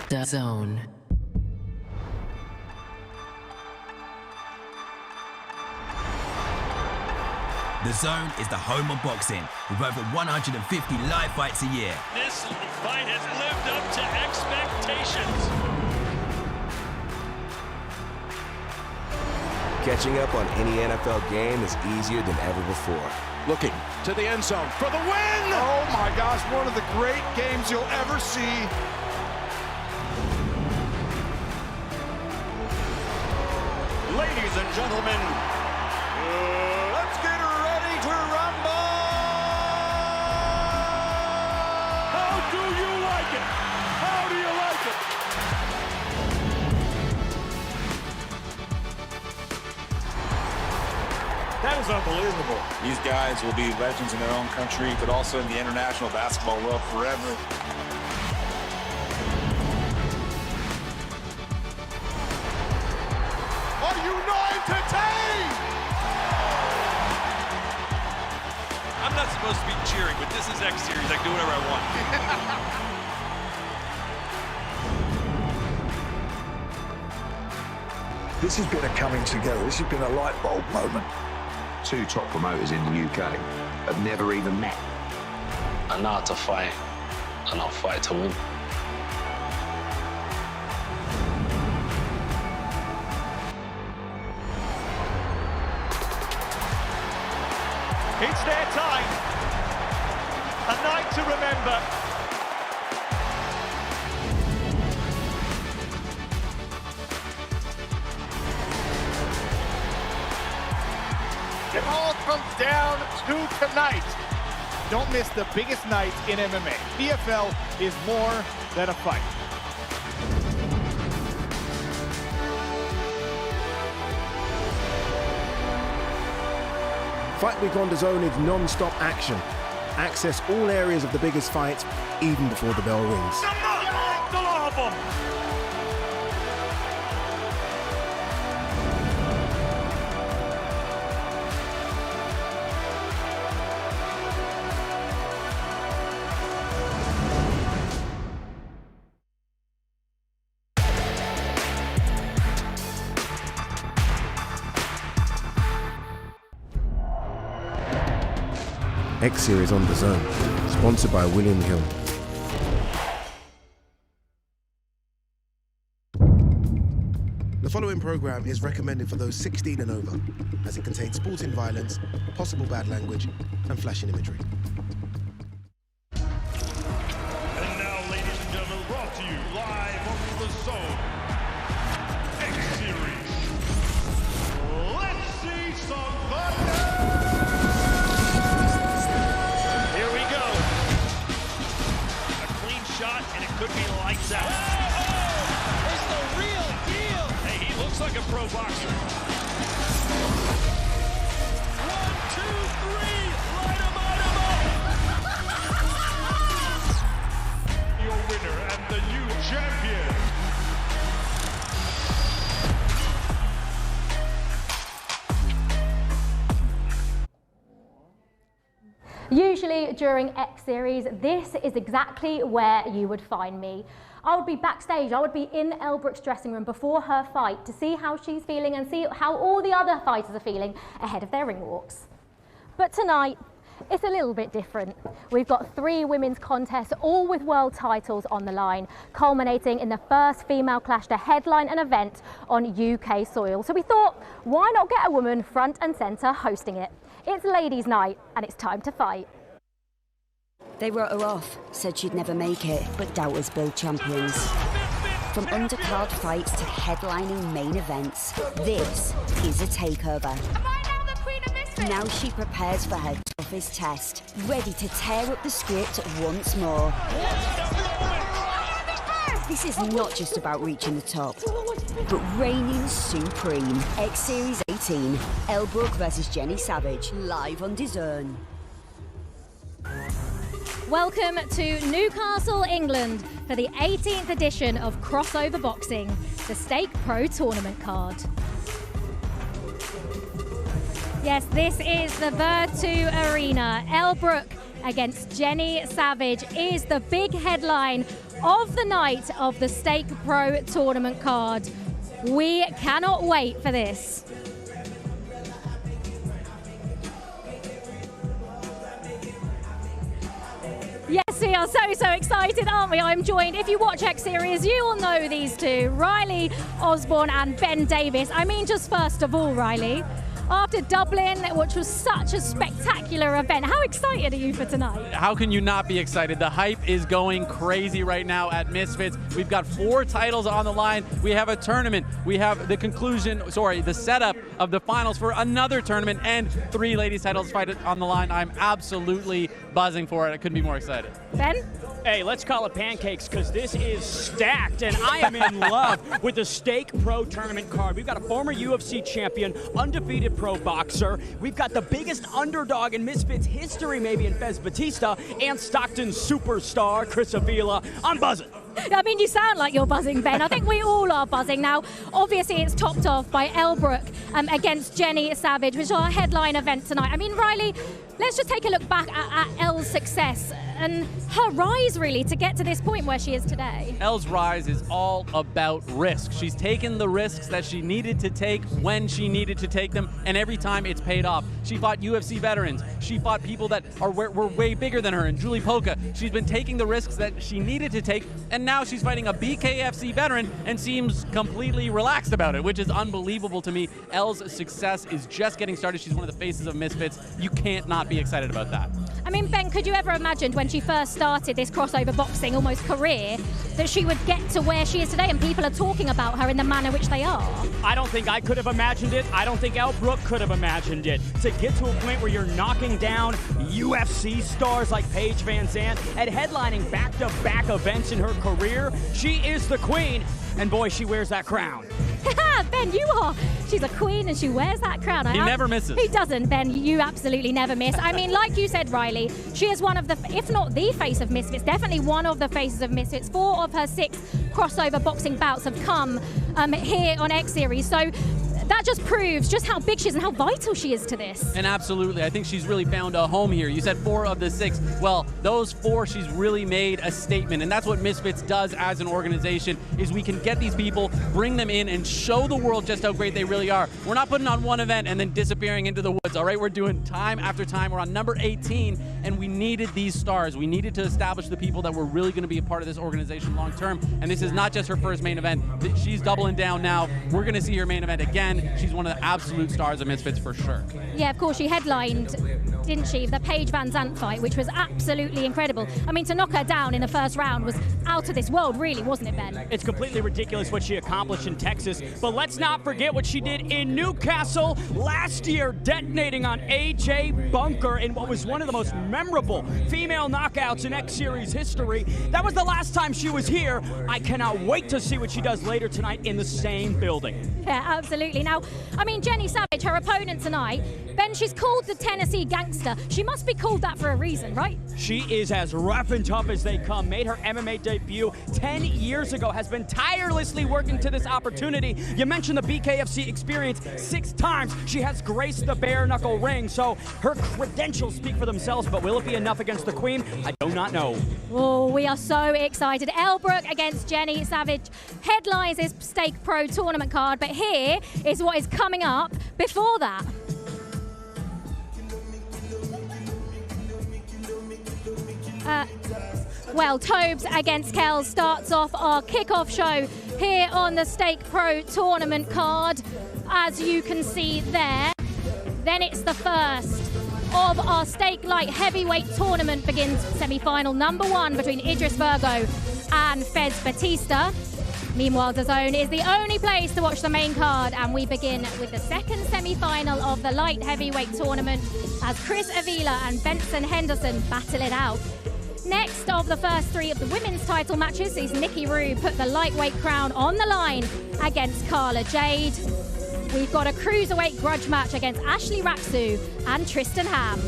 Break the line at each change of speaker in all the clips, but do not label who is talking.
DAZN.
The Zone is the home of boxing, with over 150 live fights a year.
This fight has lived up to expectations.
Catching up on any NFL game is easier than ever before.
Looking to the end zone for the win!
Oh my gosh, one of the great games you'll ever see.
Ladies and gentlemen, let's get ready to rumble! How do you like it? How do you like it?
That is unbelievable.
These guys will be legends in their own country, but also in the international basketball world forever.
Are you not entertained?
I'm not supposed to be cheering, but this is X Series. I can do whatever I want.
This has been a coming together. This has been a light bulb moment.
Two top promoters in the UK have never even met.
I know how to fight, and I'll fight to win.
It's their time. A night to remember.
It all comes down to tonight. Don't miss the biggest night in MMA. PFL is more than a fight.
Fight Week on DAZN is non-stop action. Access all areas of the biggest fights, even before the bell rings. X Series on DAZN, sponsored by William Hill. The following program is recommended for those 16 and over, as it contains sporting violence, possible bad language, and flashing imagery.
And now, ladies and gentlemen, brought to you live on the Zone X Series. Let's see some thunder! Here we go. A clean shot, and it could be lights out. It's the real deal. Hey, he looks like a pro boxer. 1, 2, 3, light him up. Your winner and the new champion.
Usually during X Series, this is exactly where you would find me. I would be backstage, I would be in Elle Brooke's dressing room before her fight to see how she's feeling and see how all the other fighters are feeling ahead of their ring walks. But tonight, it's a little bit different. We've got 3 women's contests, all with world titles on the line, culminating in the first female clash to headline an event on UK soil. So we thought, why not get a woman front and centre hosting it? It's ladies' night, and it's time to fight.
They wrote her off, said she'd never make it, but doubters build champions. From undercard fights to headlining main events, this is a takeover.
Am I now the Queen of Misfits?
Now she prepares for her toughest test, ready to tear up the script once more. This is not just about reaching the top, but reigning supreme. X Series 18, Elle Brooke versus Jenny Savage, live on DAZN.
Welcome to Newcastle, England for the 18th edition of Crossover Boxing, the Stake Pro Tournament card. Yes, this is the Virtu Arena. Elle Brooke against Jenny Savage is the big headline of the night of the Stake Pro tournament card. We cannot wait for this. Yes, we are so excited, aren't we? I'm joined, if you watch X Series, you will know these two, Riley Osborne and Ben Davis. I mean, just first of all, Riley, after Dublin, which was such a spectacular event, how excited are you for tonight?
How can you not be excited? The hype is going crazy right now at Misfits. We've got 4 titles on the line. We have a tournament. We have the setup of the finals for another tournament, and 3 ladies titles fight on the line. I'm absolutely buzzing for it. I couldn't be more excited.
Ben?
Hey, let's call it pancakes, because this is stacked, and I am in love with the Stake Pro tournament card. We've got a former UFC champion, undefeated pro boxer. We've got the biggest underdog in Misfits history, maybe, in Fez Batista, and Stockton superstar, Chris Avila. I'm buzzing.
I mean, you sound like you're buzzing, Ben. I think we all are buzzing. Now, obviously, it's topped off by ELLE BROOKE against Jenny Savage, which is our headline event tonight. I mean, Riley, let's just take a look back at ELLE's success and her rise, really, to get to this point where she is today.
ELLE's rise is all about risk. She's taken the risks that she needed to take when she needed to take them, and every time it's paid off. She fought UFC veterans. She fought people that were way bigger than her, and Julie Polka. She's been taking the risks that she needed to take, and now she's fighting a BKFC veteran and seems completely relaxed about it, which is unbelievable to me. ELLE's success is just getting started. She's one of the faces of Misfits. You can't not be excited about that.
I mean, Ben, could you ever imagine when she first started this crossover boxing almost career that she would get to where she is today and people are talking about her in the manner which they are?
I don't think I could have imagined it. I don't think ELLE BROOKE could have imagined it. To get to a point where you're knocking down UFC stars like Paige Van Zandt and headlining back-to-back events in her career, she is the queen, and boy, she wears that crown.
Ben, you are. She's a queen and she wears that crown.
He never misses.
He doesn't, Ben. You absolutely never miss. I mean, like you said, Riley, she is one of the, if not the face of Misfits, definitely one of the faces of Misfits. 4 of her 6 crossover boxing bouts have come here on X Series. So that just proves just how big she is and how vital she is to this.
And absolutely, I think she's really found a home here. You said 4 of the 6. Well, those 4, she's really made a statement, and that's what Misfits does as an organization, is we can get these people, bring them in, and show the world just how great they really are. We're not putting on one event and then disappearing into the woods, all right? We're doing time after time. We're on number 18, and we needed these stars. We needed to establish the people that were really going to be a part of this organization long term, and this is not just her first main event. She's doubling down now. We're going to see her main event again. She's one of the absolute stars of Misfits for sure.
Yeah, of course, she headlined, didn't she, the Paige Van Zandt fight, which was absolutely incredible. I mean, to knock her down in the first round was out of this world, really, wasn't it, Ben?
It's completely ridiculous what she accomplished in Texas, but let's not forget what she did in Newcastle last year, detonating on AJ Bunker in what was one of the most memorable female knockouts in X Series history. That was the last time she was here. I cannot wait to see what she does later tonight in the same building.
Yeah, absolutely. Now, I mean, Jenny Savage, her opponent tonight, Ben, she's called the Tennessee Gangster. She must be called that for a reason, right?
She is as rough and tough as they come. Made her MMA debut 10 years ago. Has been tirelessly working to this opportunity. You mentioned the BKFC experience 6 times. She has graced the bare knuckle ring, so her credentials speak for themselves, but will it be enough against the Queen? I do not know.
Oh, we are so excited. ELLE BROOKE against Jenny Savage headlines this Stake Pro tournament card, but here is what is coming up before that. Well, Tobes against Kells starts off our kickoff show here on the Stake Pro tournament card, as you can see there. Then it's the first of our Stake Light Heavyweight tournament begins semi-final number 1 between Idris Virgo and Fez Batista. Meanwhile, DAZN is the only place to watch the main card, and we begin with the second semi-final of the light heavyweight tournament as Chris Avila and Benson Henderson battle it out. Next of the first 3 of the women's title matches sees Nikki Rue put the lightweight crown on the line against Carla Jade. We've got a cruiserweight grudge match against Ashley Raksu and Tristan Ham.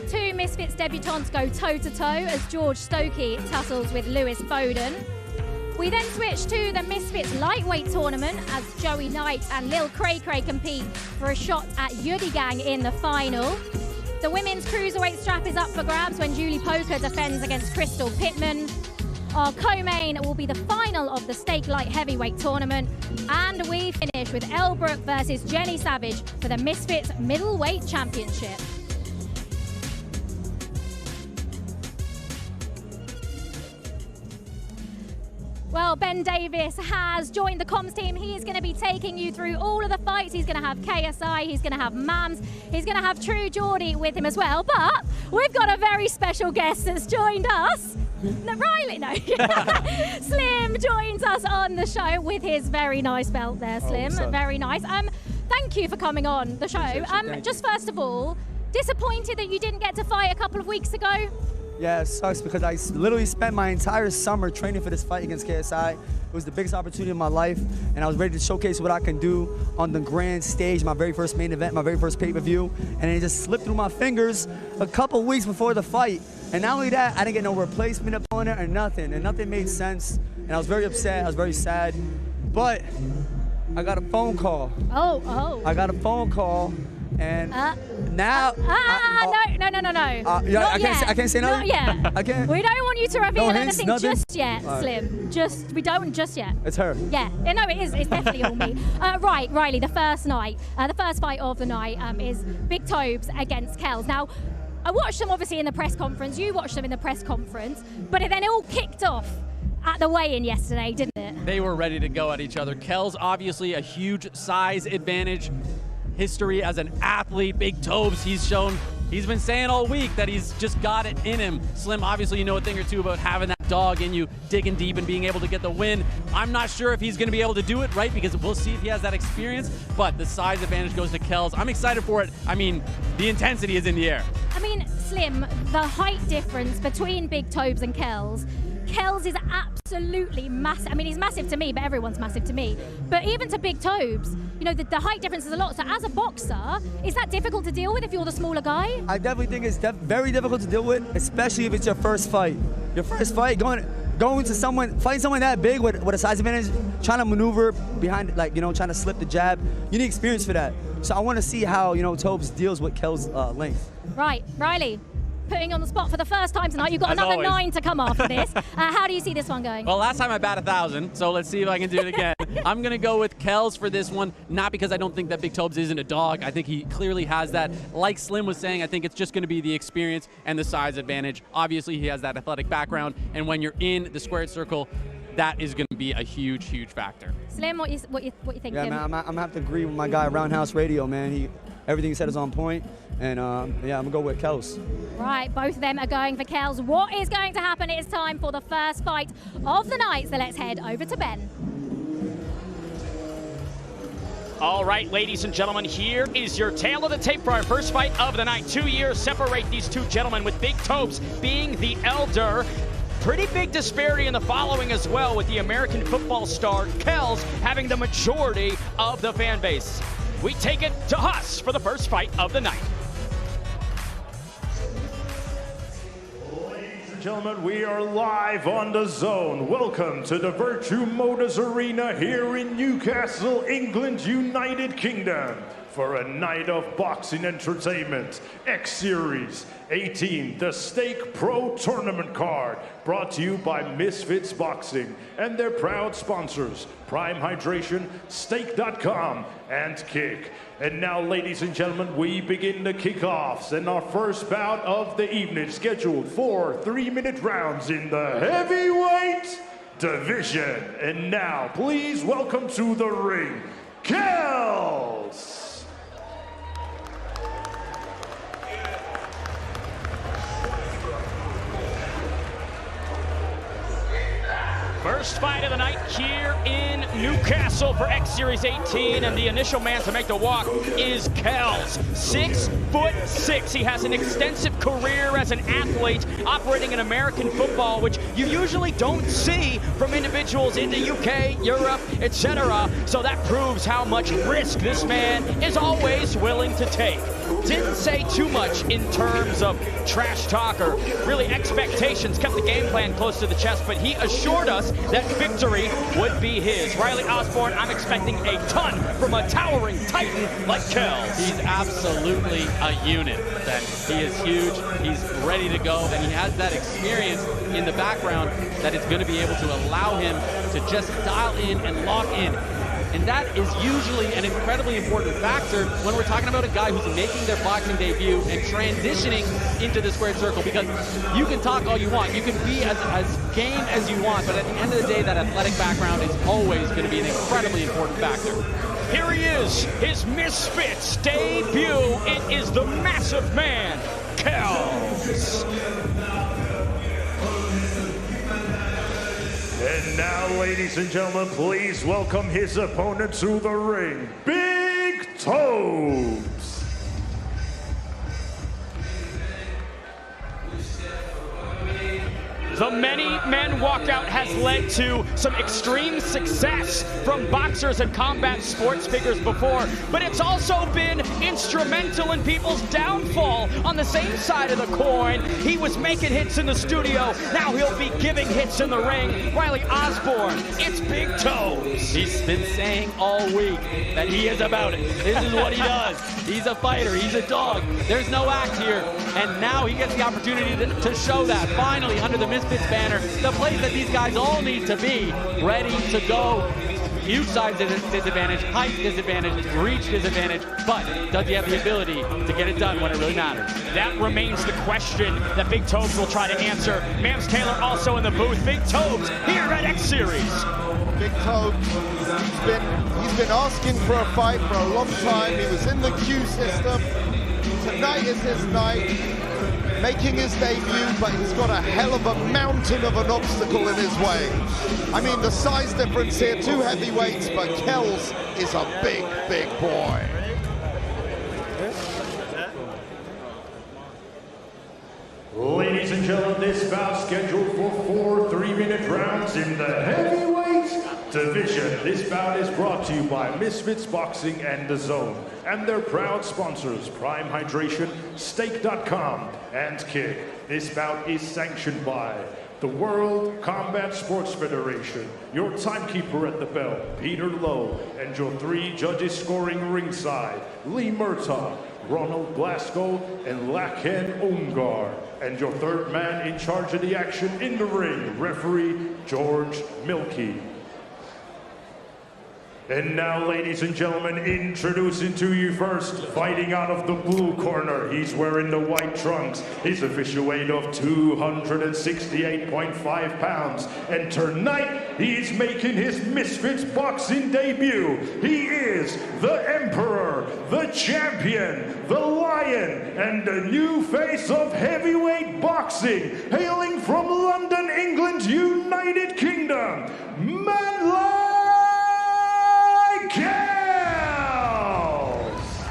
Two Misfits debutantes go toe-to-toe as George Stokey tussles with Lewis Bowden. We then switch to the Misfits lightweight tournament as Joey Knight and Lil Cray Cray compete for a shot at Yudi Gang in the final. The women's cruiserweight strap is up for grabs when Julie Poker defends against Crystal Pittman. Our co-main will be the final of the Stake Light Heavyweight tournament. And we finish with Elle Brooke versus Jenny Savage for the Misfits Middleweight Championship. Well, Ben Davis has joined the comms team. He is going to be taking you through all of the fights. He's going to have KSI, he's going to have Mams, he's going to have True Geordie with him as well. But we've got a very special guest that's joined us. No, Riley, no. Slim joins us on the show with his very nice belt there, Slim. Very nice. Thank you for coming on the show. Just first of all, disappointed that you didn't get to fight a couple of weeks ago?
Yeah, it sucks because I literally spent my entire summer training for this fight against KSI. It was the biggest opportunity of my life, and I was ready to showcase what I can do on the grand stage, my very first main event, my very first pay-per-view, and it just slipped through my fingers a couple weeks before the fight. And not only that, I didn't get no replacement opponent or nothing, and nothing made sense, and I was very upset, I was very sad, but I got a phone call. I got a phone call. And now...
no.
I can't say nothing?
Not yet.
I can't.
We don't want you to reveal anything
nothing?
just yet, Slim. We don't just yet.
It's her.
Yeah. No, it is. It's definitely all me. Right, Riley, the first fight of the night is Big Tobes against Kells. Now, I watched them obviously in the press conference. You watched them in the press conference. But then it all kicked off at the weigh-in yesterday, didn't it?
They were ready to go at each other. Kells, obviously a huge size advantage. History as an athlete, Big Tobes, he's been saying all week that he's just got it in him. Slim, obviously you know a thing or two about having that dog in you, digging deep and being able to get the win. I'm not sure if he's going to be able to do it, right? Because we'll see if he has that experience, but the size advantage goes to Kells. I'm excited for it. I mean, the intensity is in the air.
I mean, Slim, the height difference between Big Tobes and Kells is absolutely massive. I mean, he's massive to me, but everyone's massive to me. But even to Big Tobes, you know, the height difference is a lot. So as a boxer, is that difficult to deal with if you're the smaller guy?
I definitely think it's very difficult to deal with, especially if it's your first fight. Your first fight, going to fighting someone that big with a size advantage, trying to maneuver behind, trying to slip the jab. You need experience for that. So I want to see how, Tobes deals with Kells' length.
Right, Riley. Putting on the spot for the first time tonight. You've got another 9 to come after this. How do you see this one going?
Well, last time I bat 1,000, so let's see if I can do it again. I'm going to go with Kells for this one, not because I don't think that Big Tobes isn't a dog. I think he clearly has that. Like Slim was saying, I think it's just going to be the experience and the size advantage. Obviously, he has that athletic background, and when you're in the squared circle, that is going to be a huge, huge factor.
Slim, what you think?
Yeah, man, I'm going to have to agree with my guy, Roundhouse Radio, man. Everything he said is on point, and I'm going to go with Kells.
Right, both of them are going for Kells. What is going to happen? It is time for the first fight of the night, so let's head over to Ben.
All right, ladies and gentlemen, here is your tail of the tape for our first fight of the night. 2 years separate these two gentlemen, with Big Tobes being the elder. Pretty big disparity in the following as well, with the American football star Kells having the majority of the fan base. We take it to Huss for the first fight of the night.
Ladies and gentlemen, we are live on DAZN. Welcome to the Virtue Motors Arena here in Newcastle, England, United Kingdom, for a night of boxing entertainment. X Series 18, the Stake Pro Tournament card, brought to you by Misfits Boxing and their proud sponsors, Prime Hydration, Stake.com, and Kick. And now, ladies and gentlemen, we begin the kickoffs and our first bout of the evening, scheduled for 3-minute rounds in the heavyweight division. And now, please welcome to the ring, Kells.
First fight of the night here in Newcastle for X Series 18, and the initial man to make the walk is Kells. 6'6". He has an extensive career as an athlete operating in American football, which you usually don't see from individuals in the UK, Europe, etc. So that proves how much risk this man is always willing to take. didn't say too much in terms of trash talk or really expectations, kept the game plan close to the chest, but he assured us that victory would be his. Riley Osborne, I'm expecting a ton from a towering titan like Kells.
He's absolutely a unit, Ben. He is huge, he's ready to go, and he has that experience in the background that is going to be able to allow him to just dial in and lock in. And that is usually an incredibly important factor when we're talking about a guy who's making their boxing debut and transitioning into the squared circle, because you can talk all you want, you can be as game as you want, but at the end of the day, that athletic background is always going to be an incredibly important factor.
Here he is, his Misfits debut. It is the massive man, Kells.
And now, ladies and gentlemen, please welcome his opponent to the ring, Big Tobes.
The many-men walkout has led to some extreme success from boxers and combat sports figures before, but it's also been instrumental in people's downfall. On the same side of the coin, he was making hits in the studio, now he'll be giving hits in the ring. Riley Osborne, it's Big Tobes.
He's been saying all week that he is about it. This is what he does. He's a fighter, he's a dog. There's no act here, and now he gets the opportunity to show that, finally, under the MISFITS banner, the place that these guys all need to be, ready to go. Huge size disadvantage, height disadvantage, reach disadvantage, but does he have the ability to get it done when it really matters?
That remains the question that Big Tobes will try to answer. Mams Taylor also in the booth. Big Tobes here at X Series.
Big Tobes, he's been asking for a fight for a long time. He was in the queue system. Tonight is his night, making his debut, but he's got a hell of a mountain of an obstacle in his way. I mean, the size difference here, two heavyweights, but Kells is a big, big boy.
Ladies and gentlemen, this bout scheduled for 4 3-minute rounds in the heavyweight division. This bout is brought to you by MISFITS Boxing and DAZN, and their proud sponsors, Prime Hydration, Stake.com, and Kick. This bout is sanctioned by the World Combat Sports Federation, your timekeeper at the bell, Peter Lowe, and your 3 judges scoring ringside, Lee Murtaugh, Ronald Glasgow, and Laken Ungar. And your 3rd man in charge of the action in the ring, referee George Milkey. And now, ladies and gentlemen, introducing to you first, fighting out of the blue corner. He's wearing the white trunks. His official weight of 268.5 pounds. And tonight, he's making his MISFITS boxing debut. He is the Emperor, the Champion, the Lion, and the new face of heavyweight boxing, hailing from London, England, United Kingdom, Kells!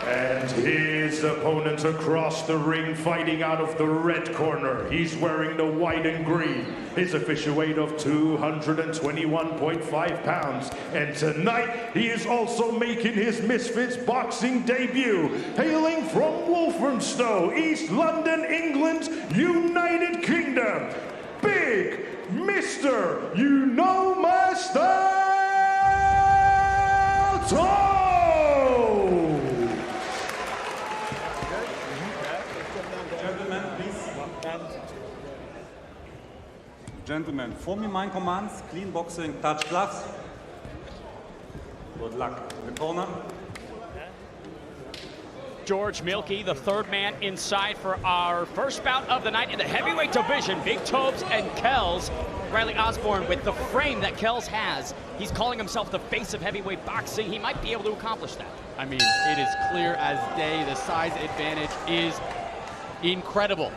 And his opponent across the ring, fighting out of the red corner. He's wearing the white and green. His official weight of 221.5 pounds. And tonight, he is also making his MISFITS boxing debut, hailing from Walthamstow, East London, England, United Kingdom. Big Mr. You Know My Style, Tobes!
Gentlemen, please. Gentlemen, follow me my commands, clean boxing, touch gloves. Good luck. In the corner.
George Milkey, the 3rd man inside for our first bout of the night in the heavyweight division. Big Tobes and Kells. Riley Osborne, with the frame that Kells has, he's calling himself the face of heavyweight boxing. He might be able to accomplish that.
I mean, it is clear as day. The size advantage is incredible.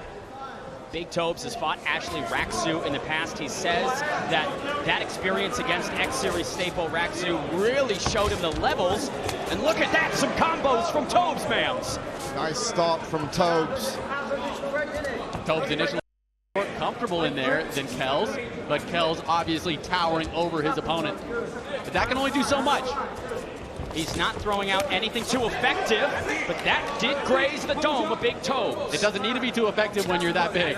Big Tobes has fought Ashley Raksu in the past. He says that experience against X-Series staple Raksu really showed him the levels. And look at that, some combos from Tobes, Mams.
Nice start from Tobes.
Tobes initially comfortable in there than Kells, but Kells obviously towering over his opponent. But that can only do so much.
He's not throwing out anything too effective, but that did graze the dome of Big Tobes.
It doesn't need to be too effective when you're that big.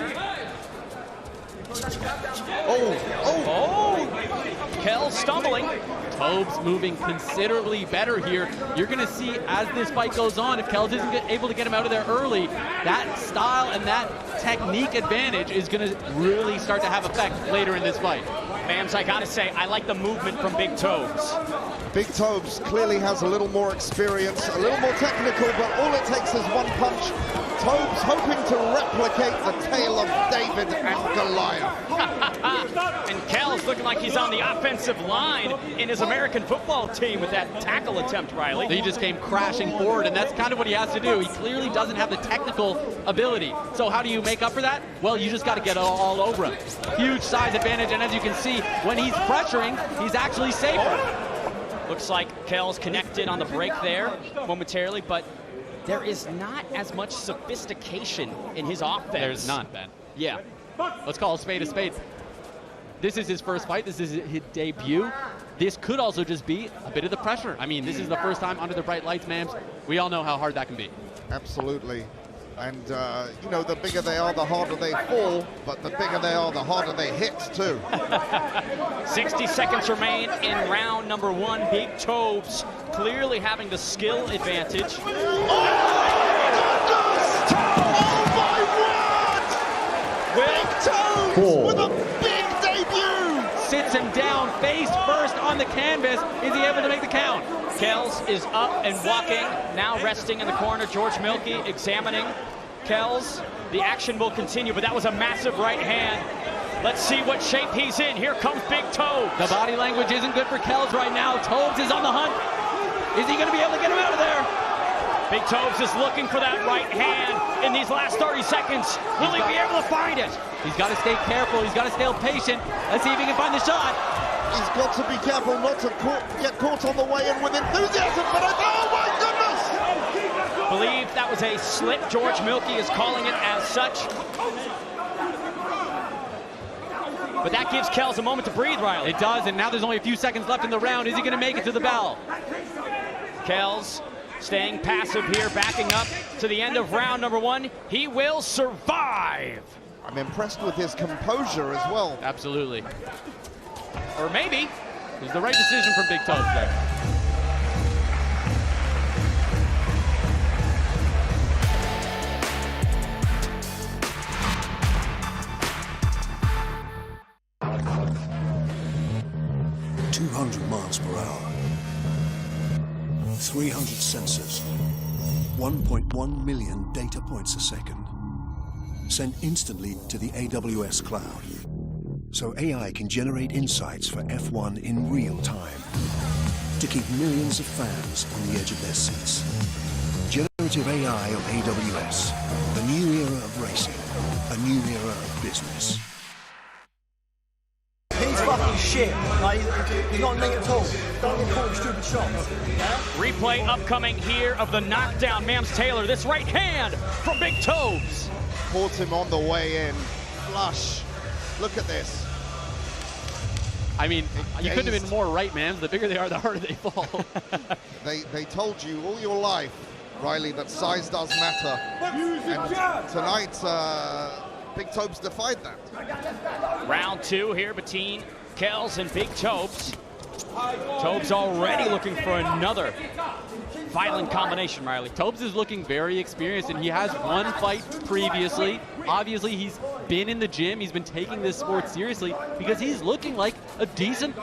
Kells stumbling.
Tobes moving considerably better here. You're going to see as this fight goes on, if Kells isn't able to get him out of there early, that style and that technique advantage is going to really start to have effect later in this fight.
Mams, I got to say, I like the movement from Big Tobes.
Big Tobes clearly has a little more experience, a little more technical, but all it takes is one punch. Tobes hoping to replicate the tale of David and Goliath.
And Kells looking like he's on the offensive line in his American football team with that tackle attempt, Riley.
He just came crashing forward, and that's kind of what he has to do. He clearly doesn't have the technical ability. So how do you make up for that? Well, you just got to get all over him. Huge size advantage, and as you can see, when he's pressuring, he's actually safer.
Looks like Kells connected on the break there momentarily, but there is not as much sophistication in his offense.
There's none, Ben.
Yeah.
Let's call a spade a spade. This is his first fight. This is his debut. This could also just be a bit of the pressure. I mean, this is the first time under the bright lights, Mams. We all know how hard that can be.
Absolutely. And, you know, the bigger they are, the harder they fall, but the bigger they are, the harder they hit, too.
60 seconds remain in round number one. Big Tobes clearly having the skill advantage.
Big Tobes with a big debut!
Sits him down face first on the canvas. Is he able to make the count?
Kells is up and walking, now resting in the corner. George Milkey examining Kells. The action will continue, but that was a massive right hand. Let's see what shape he's in. Here comes Big Tobes.
The body language isn't good for Kells right now. Tobes is on the hunt. Is he going to be able to get him out of there?
Big Tobes is looking for that right hand in these last 30 seconds. Will he be able to find it?
He's got to stay careful. He's got to stay patient. Let's see if he can find the shot.
He's got to be careful not to get caught on the way in with enthusiasm, but oh my goodness!
Believe that was a slip. George Milkey is calling it as such. But that gives Kells a moment to breathe, Riley.
It does, and now there's only a few seconds left in the round. Is he going to make it to the bell?
Kells staying passive here, backing up to the end of round number one. He will survive.
I'm impressed with his composure as well.
Absolutely. Or maybe it was the right decision from Big Tobes there.
miles per hour, 300 sensors, 1.1 million data points a second, sent instantly to the AWS cloud, so AI can generate insights for F1 in real time, to keep millions of fans on the edge of their seats. Generative AI on AWS, a new era of racing, a new era of business.
He's fucking shit. Like, he's not neat at all. Don't get caught with stupid shots.
Replay upcoming here of the knockdown. Mams Taylor, this right hand from Big Tobes.
Caught him on the way in. Flush. Look at this.
I mean, you couldn't have been more right, Mams. The bigger they are, the harder they fall.
They told you all your life, Riley, that size does matter. And tonight, Big Tobes defied that.
Round two here between Kells and Big Tobes. Tobes already looking for another violent combination, Riley.
Tobes is looking very experienced, and he has one fight previously. Obviously, he's been in the gym. He's been taking this sport seriously because he's looking like a decent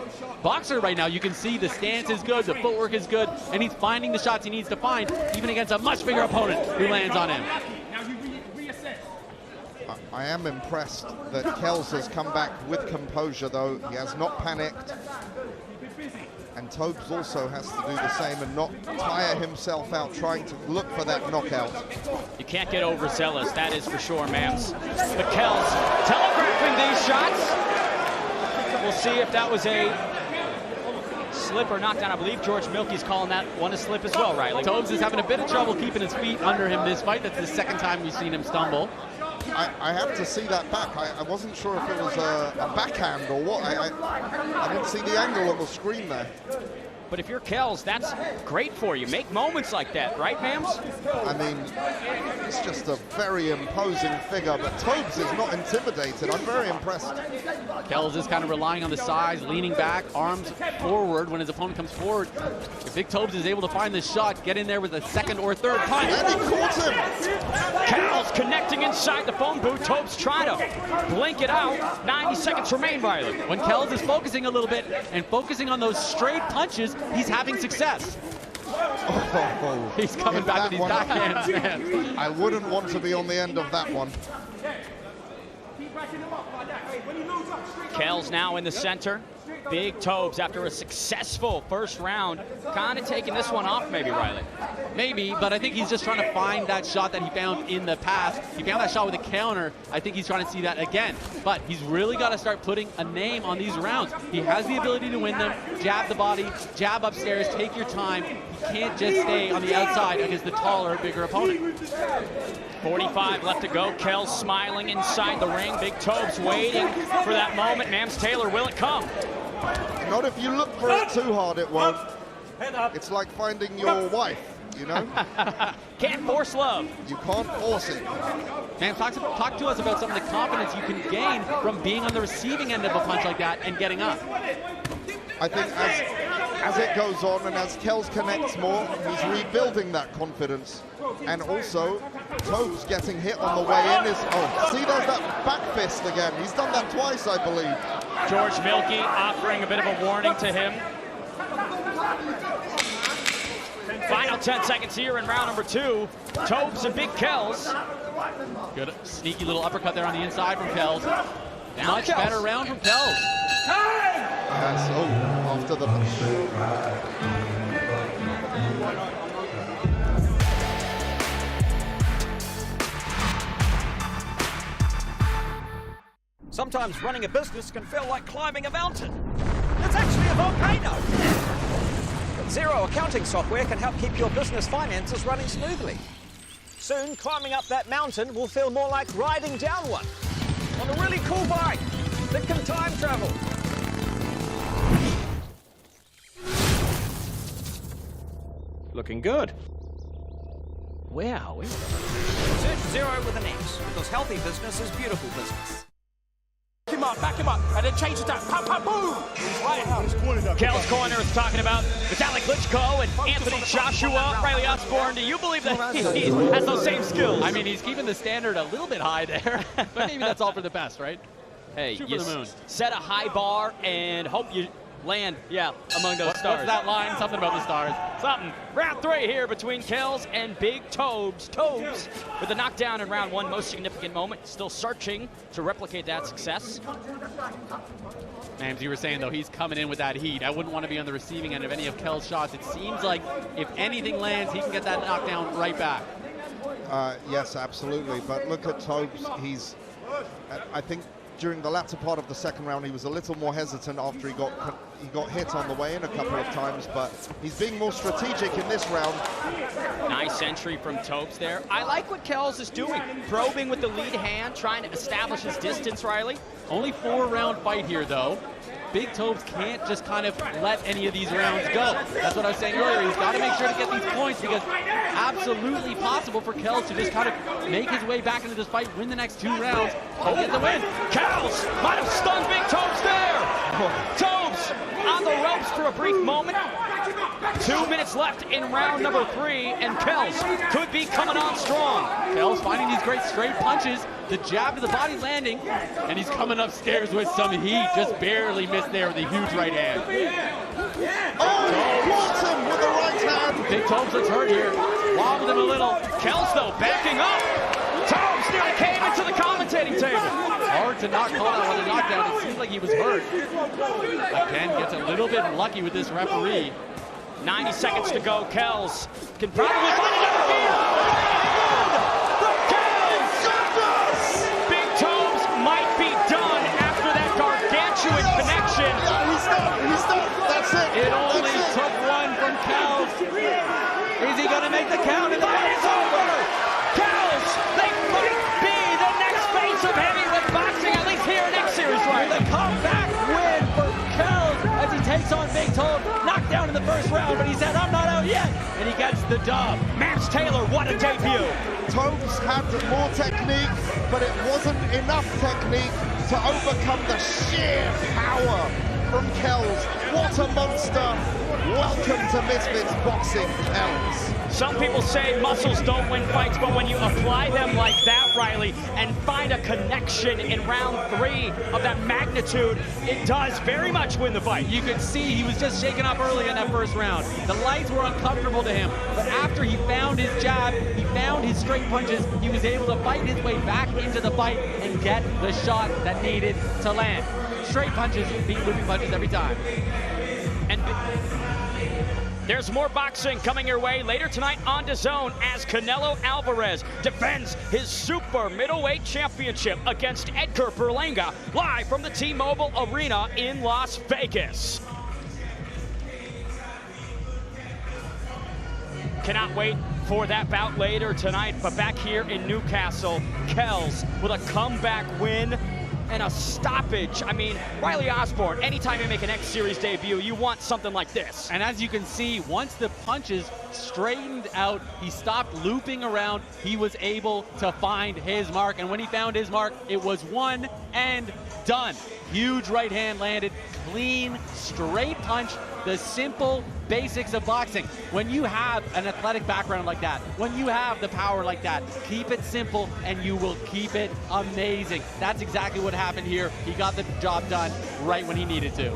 boxer right now. You can see the stance is good, the footwork is good, and he's finding the shots he needs to find, even against a much bigger opponent who lands on him.
I am impressed that Kells has come back with composure, though. He has not panicked. And Tobes also has to do the same and not tire himself out trying to look for that knockout.
You can't get overzealous, that is for sure, Mams. But Kells telegraphing these shots. We'll see if that was a slip or knockdown. I believe George Milkey's calling that one a slip as well, Riley.
Tobes is having a bit of trouble keeping his feet under him this fight. That's the second time we've seen him stumble.
I have to see that back. I wasn't sure if it was a backhand or what. I didn't see the angle on the screen there.
But if you're Kells, that's great for you. Make moments like that, right, Mams?
I mean, it's just a very imposing figure, but Tobes is not intimidated. I'm very impressed.
Kells is kind of relying on the size, leaning back, arms forward when his opponent comes forward. If Big Tobes is able to find this shot, get in there with a second or third punch.
And he caught him!
Kells connecting inside the phone booth. Tobes trying to blink it out. 90 seconds remain, Riley.
When Kells is focusing a little bit and focusing on those straight punches, he's having success.
Oh,
he's coming back with these backhands, man.
I wouldn't want to be on the end of that one.
Kells now in the center. Big Tobes after a successful first round. Kind of taking this one off maybe, Riley.
Maybe, but I think he's just trying to find that shot that he found in the past. He found that shot with a counter. I think he's trying to see that again. But he's really got to start putting a name on these rounds. He has the ability to win them. Jab the body, jab upstairs, take your time. You can't just stay on the outside against the taller, bigger opponent.
45 left to go. Kells smiling inside the ring. Big Tobes waiting for that moment. Mams Taylor, will it come?
Not if you look for it too hard, it won't. It's like finding your wife, you know?
Can't force love.
You can't force it.
Man, talk to us about some of the confidence you can gain from being on the receiving end of a punch like that and getting up.
I think as it goes on and as Kells connects more, he's rebuilding that confidence. And also, Tobes getting hit on the way in is, oh, see, there's that back fist again. He's done that twice, I believe.
George Milkey offering a bit of a warning to him. Final 10 seconds here in round number 2. Tobes and Big Kells.
Good sneaky little uppercut there on the inside from Kells. Much better round from Kells.
Yes, oh, after the...
Sometimes running a business can feel like climbing a mountain. It's actually a volcano. But Xero accounting software can help keep your business finances running smoothly. Soon, climbing up that mountain will feel more like riding down one on a really cool bike that can time travel. Looking good. Where are we? Search Xero with an X, because healthy business is beautiful business.
Back him up, and then change it down. Pop, pop, boom!
Kells Corner is talking about Vitalik Klitschko and Anthony Joshua. Riley Osborne, do you believe that he has those same skills?
I mean, he's keeping the standard a little bit high there, but maybe that's all for the best, right?
Hey,
shoot for the moon.
Set a high bar and hope you land, among those stars.
What's that line? Something about the stars.
Something. Round 3 here between Kells and Big Tobes. Tobes with the knockdown in round 1, most significant moment. Still searching to replicate that success.
Mams, you were saying, though, he's coming in with that heat. I wouldn't want to be on the receiving end of any of Kells' shots. It seems like if anything lands, he can get that knockdown right back.
Yes, absolutely. But look at Tobes. He's, I think, during the latter part of the second round, he was a little more hesitant after he got hit on the way in a couple of times, but he's being more strategic in this round.
Nice entry from Tobes there. I like what Kells is doing. Probing with the lead hand, trying to establish his distance, Riley.
Only 4-round fight here, though. Big Tobes can't just kind of let any of these rounds go. That's what I was saying earlier. He's got to make sure to get these points because absolutely possible for Kells to just kind of make his way back into this fight, win the next 2 rounds, and get the win.
Kells might have stunned Big Tobes there. Tobes on the ropes for a brief moment. 2 minutes left in round number 3, and Kells could be coming on strong.
Kells finding these great straight punches, the jab to the body landing, and he's coming upstairs with some heat. Just barely missed there with a huge right hand.
Oh, he caught him with the right hand.
Big Tobes looks hurt here. Wobbled him a little.
Kells, though, backing up. Tobes nearly came into the commentating table.
Hard to not call that one a knockdown. It seems like he was hurt. Again, gets a little bit lucky with this referee.
90 seconds to go. Kells can probably find another field. Big Tobes might be done after that gargantuan connection.
He's done. That's it.
It only took one from Kells. Is he going to make the count? And the fight's over.
Kells, they might be the next down, but he said, I'm not out yet. And he gets the dub. Mance Taylor, what a debut.
Tobes had more technique, but it wasn't enough technique to overcome the sheer power from Kells. What a monster. Welcome to Misfits Boxing, Kells.
Some people say muscles don't win fights, but when you apply them like that, Riley, and find a connection in round 3 of that magnitude, it does very much win the fight.
You could see he was just shaken up early in that first round. The lights were uncomfortable to him, but after he found his jab, he found his straight punches, he was able to fight his way back into the fight and get the shot that needed to land. Straight punches beat looping punches every time.
And there's more boxing coming your way later tonight on DAZN as Canelo Alvarez defends his super middleweight championship against Edgar Berlanga, live from the T-Mobile Arena in Las Vegas. Cannot wait for that bout later tonight, but back here in Newcastle, Kells with a comeback win and a stoppage. I mean, Riley Osborne, anytime you make an X Series debut, you want something like this.
And as you can see, once the punches straightened out, he stopped looping around, he was able to find his mark. And when he found his mark, it was one and done. Huge right hand landed, clean, straight punch, the simple basics of boxing. When you have an athletic background like that, when you have the power like that, keep it simple and you will keep it amazing. That's exactly what happened here. He got the job done right when he needed to.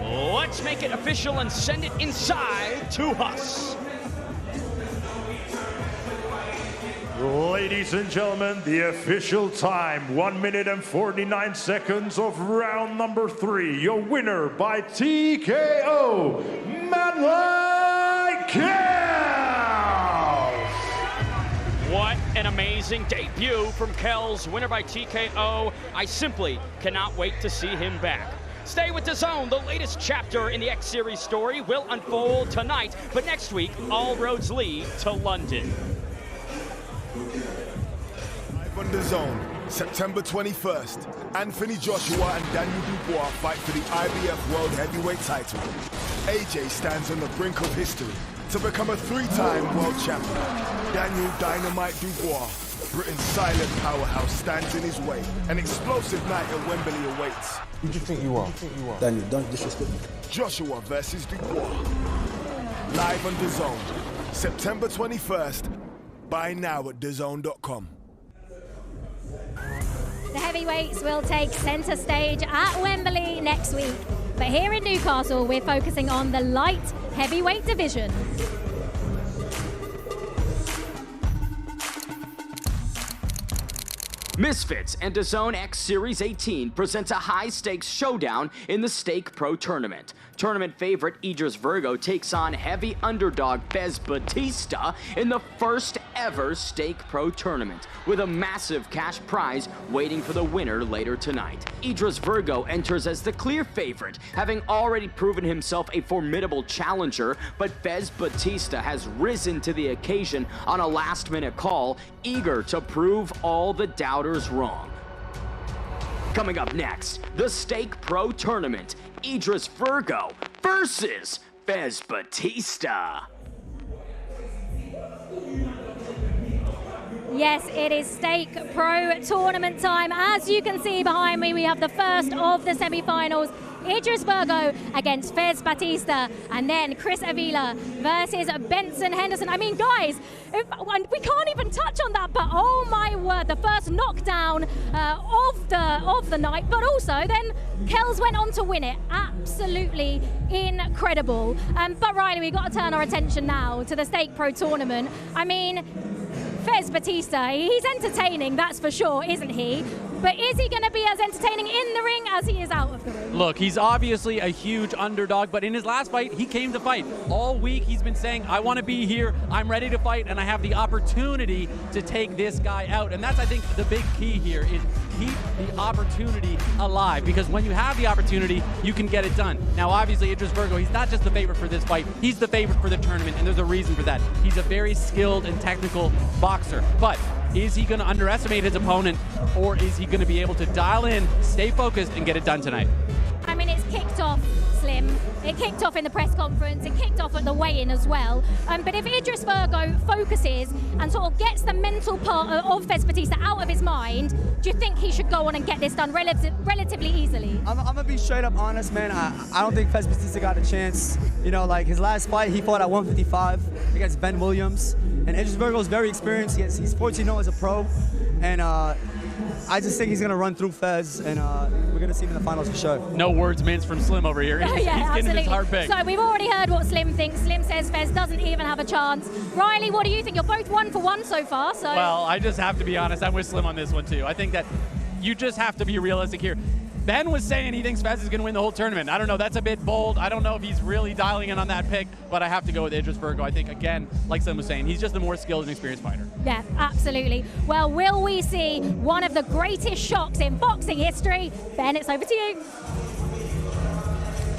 Let's make it official and send it inside to us.
Ladies and gentlemen, the official time, 1 minute and 49 seconds of round number 3. Your winner by TKO, Manly Kells!
What an amazing debut from Kells, winner by TKO. I simply cannot wait to see him back. Stay with DAZN. The latest chapter in the X Series story will unfold tonight, but next week, all roads lead to London.
Live on DAZN, September 21st, Anthony Joshua and Daniel Dubois fight for the IBF World Heavyweight title. AJ stands on the brink of history to become a 3-time world champion. Daniel Dynamite Dubois, Britain's silent powerhouse, stands in his way. An explosive night at Wembley awaits.
Who do you think you are? Daniel, don't disrespect me.
Joshua versus Dubois. Live on DAZN, September 21st. Buy now at DAZN.com.
The heavyweights will take centre stage at Wembley next week. But here in Newcastle, we're focusing on the light heavyweight division.
Misfits and DAZN X Series 18 presents a high-stakes showdown in the Stake Pro Tournament. Tournament favorite Idris Virgo takes on heavy underdog Fez Batista in the first ever Stake Pro Tournament, with a massive cash prize waiting for the winner later tonight. Idris Virgo enters as the clear favorite, having already proven himself a formidable challenger, but Fez Batista has risen to the occasion on a last-minute call, eager to prove all the doubters wrong. Coming up next, the Stake Pro Tournament, Idris Virgo versus Fez Batista.
Yes, it is Stake Pro Tournament time. As you can see behind me, we have the first of the semi-finals. Idris Virgo against Fez Batista, and then Chris Avila versus Benson Henderson. I mean, guys, we can't even touch on that, but oh my word, the first knockdown of the night, but also then Kells went on to win it. Absolutely incredible. But Riley, we've got to turn our attention now to the Stake Pro Tournament. I mean, Fez Batista, he's entertaining, that's for sure, isn't he? But is he going to be as entertaining in the ring as he is out of the ring?
Look, he's obviously a huge underdog, but in his last fight, he came to fight. All week, he's been saying, I want to be here, I'm ready to fight, and I have the opportunity to take this guy out. And that's, I think, the big key here is keep the opportunity alive, because when you have the opportunity, you can get it done. Now, obviously, Idris Virgo, he's not just the favorite for this fight, he's the favorite for the tournament, and there's a reason for that. He's a very skilled and technical boxer, but is he going to underestimate his opponent, or is he going to be able to dial in, stay focused, and get it done tonight?
I mean, it's kicked off Slim. It kicked off in the press conference, it kicked off at the weigh-in as well. But if Idris Virgo focuses and sort of gets the mental part of Fez Batista out of his mind, do you think he should go on and get this done relatively easily?
I'm gonna be straight up honest, man. I don't think Fez Batista got a chance. You know, like his last fight, he fought at 155 against Ben Williams. And Idris Virgo is very experienced. He's 14-0 as a pro. And I just think he's going to run through Fez, and we're going to see him in the finals for sure.
No words minced from Slim over here. He's getting his hard pick.
So we've already heard what Slim thinks. Slim says Fez doesn't even have a chance. Riley, what do you think? You're both 1 for 1 so far. So.
Well, I just have to be honest. I'm with Slim on this one, too. I think that you just have to be realistic here. Ben was saying he thinks Fez is going to win the whole tournament. I don't know. That's a bit bold. I don't know if he's really dialing in on that pick, but I have to go with Idris Virgo. I think, again, like Slim was saying, he's just the more skilled and experienced fighter.
Yeah, absolutely. Well, will we see one of the greatest shocks in boxing history? Ben, it's over to you.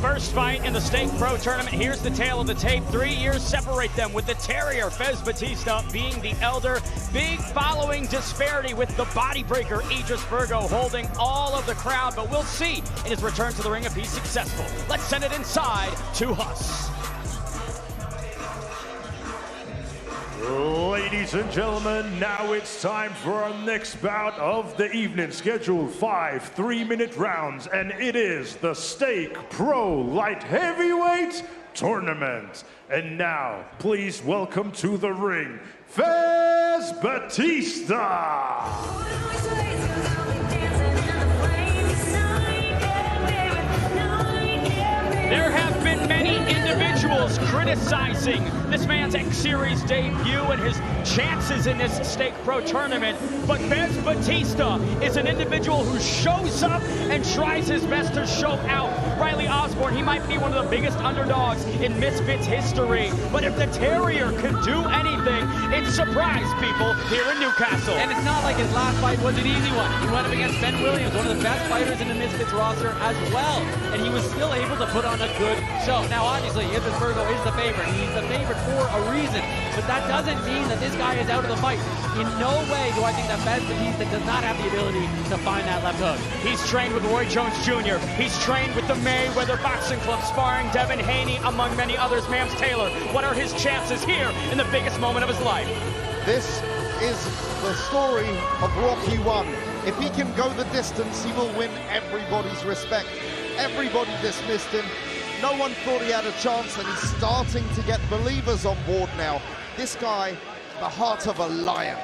First fight in the Stake Pro Tournament. Here's the tail of the tape. 3 years separate them, with the Terrier, Fez Batista, being the elder. Big following disparity with the body breaker, Idris Virgo, holding all of the crowd. But we'll see in his return to the ring if he's successful. Let's send it inside to Huss.
Ladies and gentlemen, now it's time for our next bout of the evening. Scheduled 5 3-minute rounds, and it is the Stake Pro Light Heavyweight Tournament. And now, please welcome to the ring, Fez Batista.
There have been many individuals criticizing this man's X-Series debut and his chances in this Stake Pro Tournament, but Fez Batista is an individual who shows up and tries his best to show out. Riley Osborne, he might be one of the biggest underdogs in Misfits history, but if the Terrier can do anything, it surprised people here in Newcastle.
And it's not like his last fight was an easy one. He went up against Ben Williams, one of the best fighters in the Misfits roster as well, and he was still able to put on a good show. Now, obviously, Idris Virgo is the favorite. He's the favorite for a reason, but that doesn't mean that this guy is out of the fight. In no way do I think that Fez Batista does not have the ability to find that left hook.
He's trained with Roy Jones Jr. He's trained with the Mayweather Boxing Club, sparring Devin Haney, among many others. Mams Taylor, what are his chances here in the biggest moment of his life?
This is the story of Rocky 1. If he can go the distance, he will win everybody's respect. Everybody dismissed him. No one thought he had a chance, and he's starting to get believers on board now. This guy, the heart of a lion.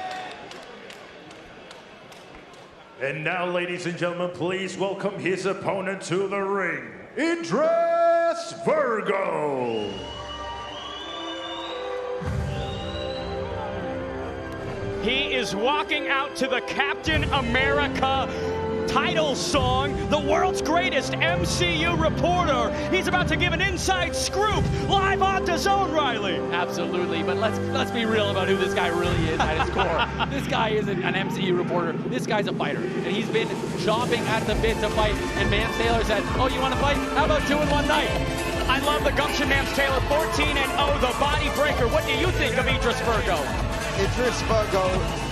And now, ladies and gentlemen, please welcome his opponent to the ring, Idris Virgo.
He is walking out to the Captain America title song, the world's greatest MCU reporter. He's about to give an inside scoop live on DAZN, Riley.
Absolutely, but let's be real about who this guy really is at his core. This guy isn't an MCU reporter. This guy's a fighter, and he's been chomping at the bit to fight. And Mams Taylor said, "Oh, you want to fight? How about 2 in 1 night?"
I love the gumption, Mams Taylor. 14-0, the body breaker. What do you think of Idris Virgo?
Idris Virgo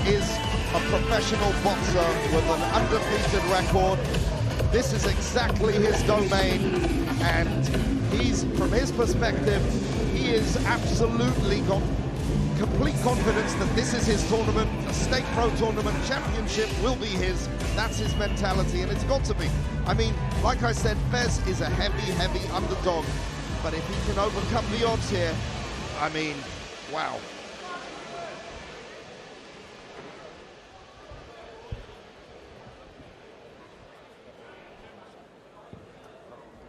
is a professional boxer with an undefeated record. This is exactly his domain, and from his perspective, he is absolutely got complete confidence that this is his tournament. The Stake Pro Tournament championship will be his. That's his mentality, and it's got to be. I mean, like I said, Fez is a heavy, heavy underdog, but if he can overcome the odds here, I mean, wow.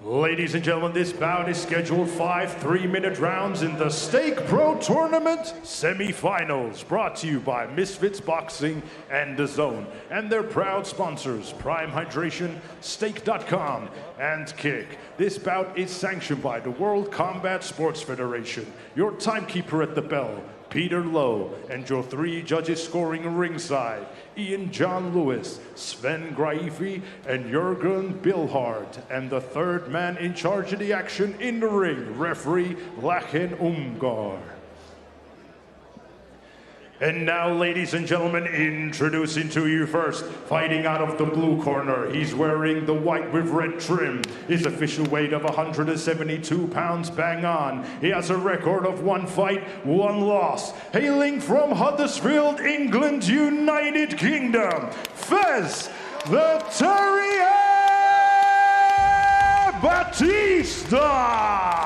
Ladies and gentlemen, this bout is scheduled 5 3-minute rounds in the Stake Pro Tournament semifinals, brought to you by Misfits Boxing and DAZN, and their proud sponsors, Prime Hydration, Stake.com, and Kick. This bout is sanctioned by the World Combat Sports Federation. Your timekeeper at the bell, Peter Lowe, and your 3 judges scoring ringside, Ian John Lewis, Sven Graifi, and Jürgen Bilhard, and the 3rd man in charge of the action in the ring, referee Lachen Umgar. And now, ladies and gentlemen, introducing to you first, fighting out of the blue corner. He's wearing the white with red trim. His official weight of 172 pounds, bang on. He has a record of 1 fight, 1 loss. Hailing from Huddersfield, England, United Kingdom, Fez the Terrier Batista!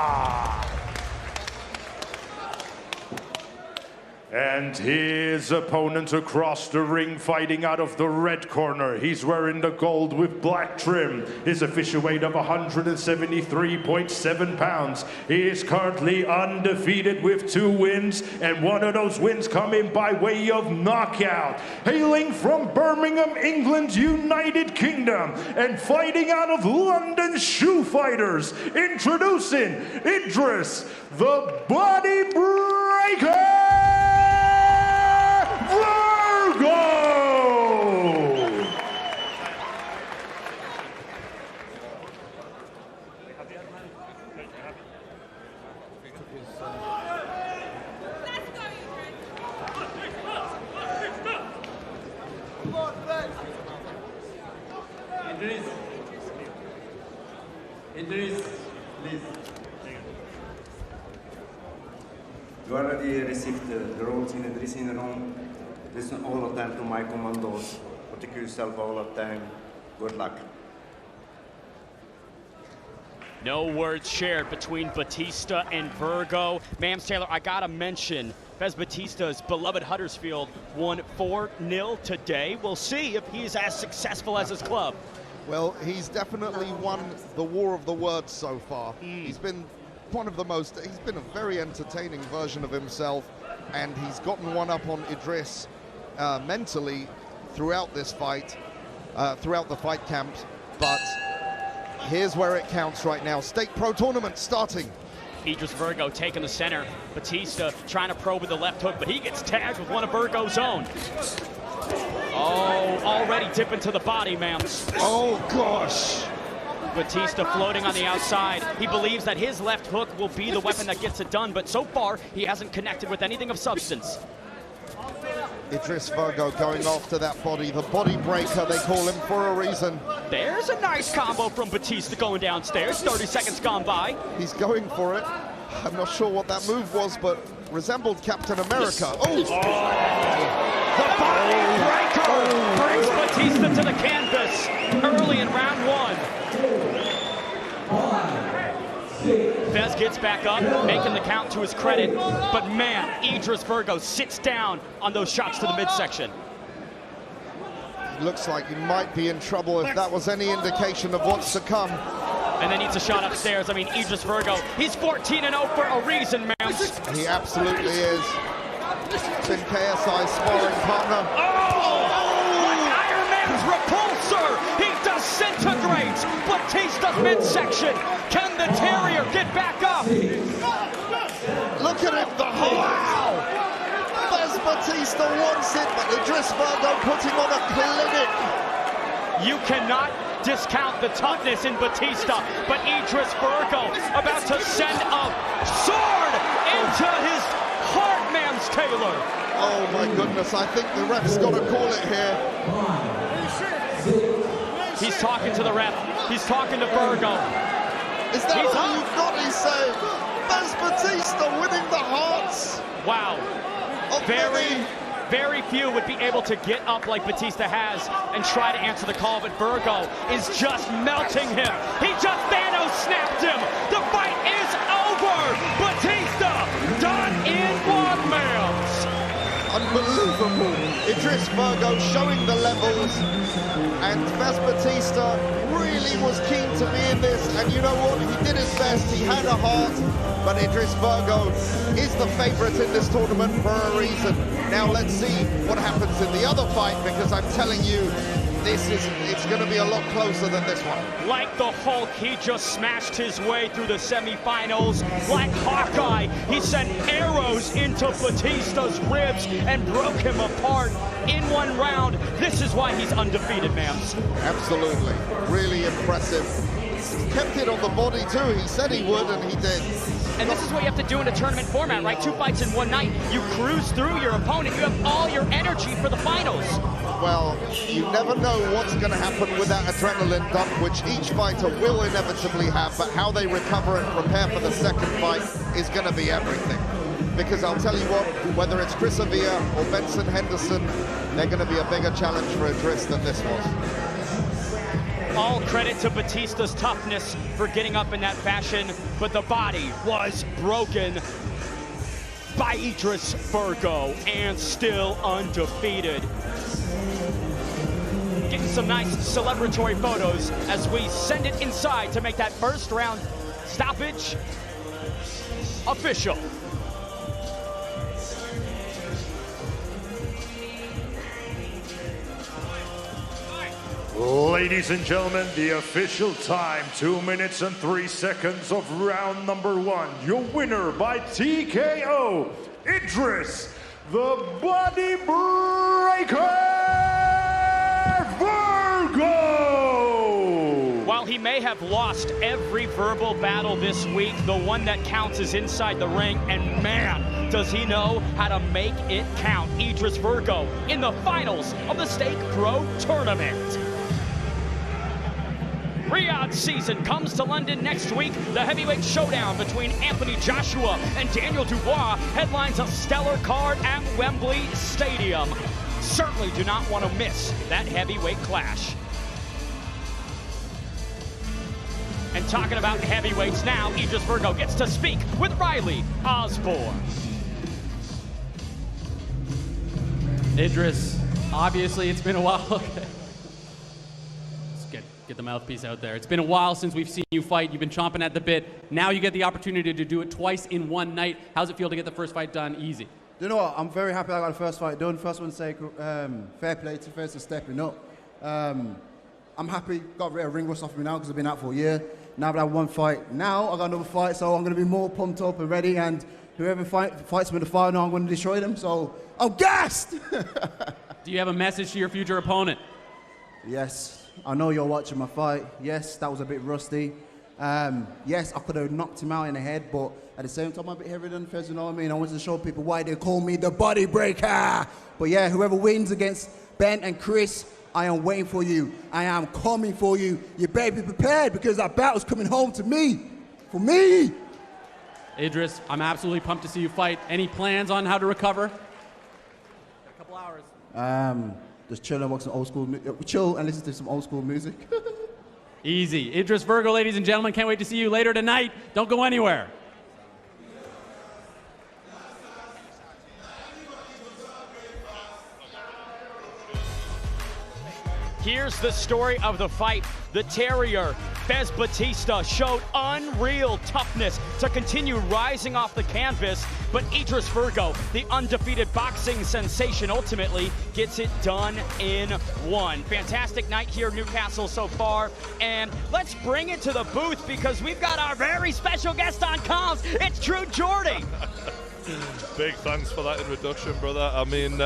And his opponent across the ring, fighting out of the red corner. He's wearing the gold with black trim. His official weight of 173.7 pounds. He is currently undefeated with 2 wins, and one of those wins coming by way of knockout. Hailing from Birmingham, England, United Kingdom, and fighting out of London Shoe Fighters, introducing Idris the Body Breaker Virgo!
Idris, please. You already received the roles in the dressing room. Listen all the time to my commandos. Protect yourself all the time. Good luck.
No words shared between Batista and Virgo. Mams Taylor, I gotta mention, Fez Batista's beloved Huddersfield won 4-0 today. We'll see if he's as successful as his club.
Well, he's definitely won the war of the words so far. He's been one of the most, he's been a very entertaining version of himself, and he's gotten one up on Idris mentally throughout this fight, throughout the fight camps. But here's where it counts right now. State Pro Tournament starting.
Idris Virgo taking the center. Batista trying to probe with the left hook, but he gets tagged with one of Virgo's own. Oh, already dipping to the body, ma'am.
Oh, gosh.
Batista floating on the outside. He believes that his left hook will be the weapon that gets it done, but so far, he hasn't connected with anything of substance.
Idris Virgo going after that body, the body breaker, they call him for a reason.
There's a nice combo from Batista going downstairs, 30 seconds gone by.
He's going for it. I'm not sure what that move was, but resembled Captain America. Oh!
The body breaker brings Batista to the canvas early in round 1. Fez gets back up, making the count to his credit, but man, Idris Virgo sits down on those shots to the midsection.
Looks like he might be in trouble if that was any indication of what's to come.
And then needs a shot upstairs. I mean, Idris Virgo, he's 14-0 for a reason, man.
He absolutely is. Been KSI's sparring partner.
Oh! Like Iron Man's repulsor! He disintegrates Batista's midsection. Can the Terrier get back up?
Look at him, the whole... Wow! Fez Batista wants it, but Idris Virgo putting on a clinic.
You cannot discount the toughness in Batista, but Idris Virgo about to send a sword into his heart, Mams Taylor.
Oh my goodness, I think the ref's got to call it here.
He's talking to the ref. He's talking to Virgo.
Is that all you've got, he's saying? Fez Batista winning the hearts.
Wow. Very few would be able to get up like Batista has and try to answer the call, but Virgo is just melting him. He just Thanos snapped him. The fight is over. Batista done in 1, Mams.
Unbelievable. Idris Virgo showing the levels, and Fez Batista really was keen to be in this, and you know what? He did his best. He had a heart, but Idris Virgo is the favorite in this tournament for a reason. Now let's see what happens in the other fight, because I'm telling you, it's going to be a lot closer than this one.
Like the Hulk, he just smashed his way through the semifinals. Like Hawkeye, he sent arrows into Batista's ribs and broke him apart in 1 round. This is why he's undefeated, Mams.
Absolutely. Really impressive. Kept it on the body too. He said he would, and he did.
And this is what you have to do in a tournament format, right? 2 fights in one night. You cruise through your opponent. You have all your energy for the finals.
Well, you never know what's going to happen with that adrenaline dump, which each fighter will inevitably have, but how they recover and prepare for the second fight is going to be everything. Because I'll tell you what, whether it's Chris Avila or Benson Henderson, they're going to be a bigger challenge for Idris than this was.
All credit to Batista's toughness for getting up in that fashion, but the body was broken by Idris Virgo and still undefeated. Getting some nice celebratory photos as we send it inside to make that first round stoppage official.
Ladies and gentlemen, the official time, 2 minutes and 3 seconds of round number 1. Your winner by TKO, Idris, the Body Breaker Virgo!
While he may have lost every verbal battle this week, the one that counts is inside the ring, and man, does he know how to make it count. Idris Virgo in the finals of the Stake Pro Tournament. Riyadh season comes to London next week. The heavyweight showdown between Anthony Joshua and Daniel Dubois headlines a stellar card at Wembley Stadium. Certainly do not want to miss that heavyweight clash. And talking about heavyweights now, Idris Virgo gets to speak with Riley Osborne.
Idris, obviously it's been a while. Get the mouthpiece out there. It's been a while since we've seen you fight. You've been chomping at the bit. Now you get the opportunity to do it twice in one night. How's it feel to get the first fight done easy?
You know what? I'm very happy I got the first fight done. First one, say fair play to first and stepping up. I'm happy. Got rid of ring rust off me now because I've been out for a year. Now that I have one fight, now I got another fight, so I'm going to be more pumped up and ready. And whoever fights me in the final, I'm going to destroy them. So I'm gassed.
Do you have a message to your future opponent?
Yes. I know you're watching my fight. Yes, that was a bit rusty. Yes, I could have knocked him out in the head, but at the same time, I'm a bit heavier than Fez, you know what I mean? I wanted to show people why they call me the Body Breaker. But yeah, whoever wins against Ben and Chris, I am waiting for you. I am coming for you. You better be prepared because that battle's coming home to me. For me.
Idris, I'm absolutely pumped to see you fight. Any plans on how to recover? A couple hours.
Just chill and watch some old school chill and listen to some old school music.
Easy. Idris Virgo, ladies and gentlemen, can't wait to see you later tonight. Don't go anywhere.
Here's the story of the fight. The Terrier, Fez Batista, showed unreal toughness to continue rising off the canvas, but Idris Virgo, the undefeated boxing sensation, ultimately gets it done in one. Fantastic night here in Newcastle so far, and let's bring it to the booth because we've got our very special guest on comms. It's True Jordy.
Big thanks for that introduction, brother. I mean,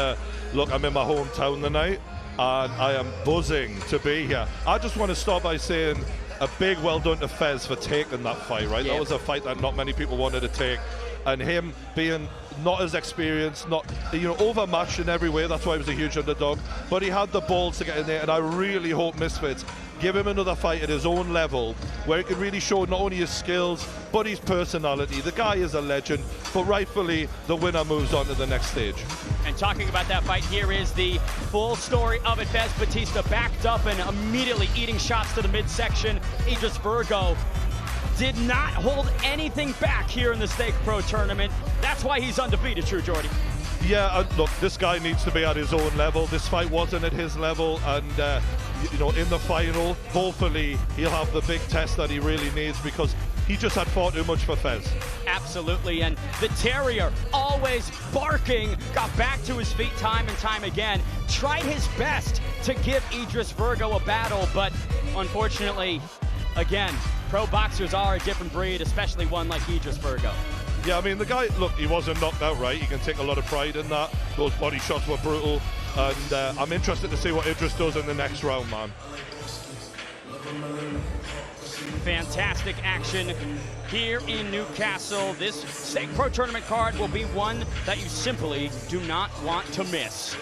look, I'm in my hometown tonight, and I am buzzing to be here. I just want to start by saying a big well done to Fez for taking that fight, right? That was a fight that not many people wanted to take, and him being not as experienced, not, you know, overmatched in every way. That's why he was a huge underdog, but he had the balls to get in there, and I really hope Misfits give him another fight at his own level where he can really show not only his skills but his personality. The guy is a legend, but rightfully the winner moves on to the next stage.
And talking about that fight, here is the full story of it. Fez Batista backed up and immediately eating shots to the midsection. Idris Virgo did not hold anything back here in the Stake Pro Tournament. That's why he's undefeated, True Jordy.
Yeah, look, this guy needs to be at his own level. This fight wasn't at his level, and you know, in the final, hopefully he'll have the big test that he really needs, because he just had fought too much for Fez.
Absolutely, and the Terrier, always barking, got back to his feet time and time again, tried his best to give Idris Virgo a battle, but unfortunately, again, pro boxers are a different breed, especially one like Idris Virgo.
Yeah, I mean, the guy, look, he wasn't knocked out, right? He can take a lot of pride in that. Those body shots were brutal. And I'm interested to see what Idris does in the next round, man.
Fantastic action here in Newcastle. This Stake Pro Tournament card will be one that you simply do not want to miss.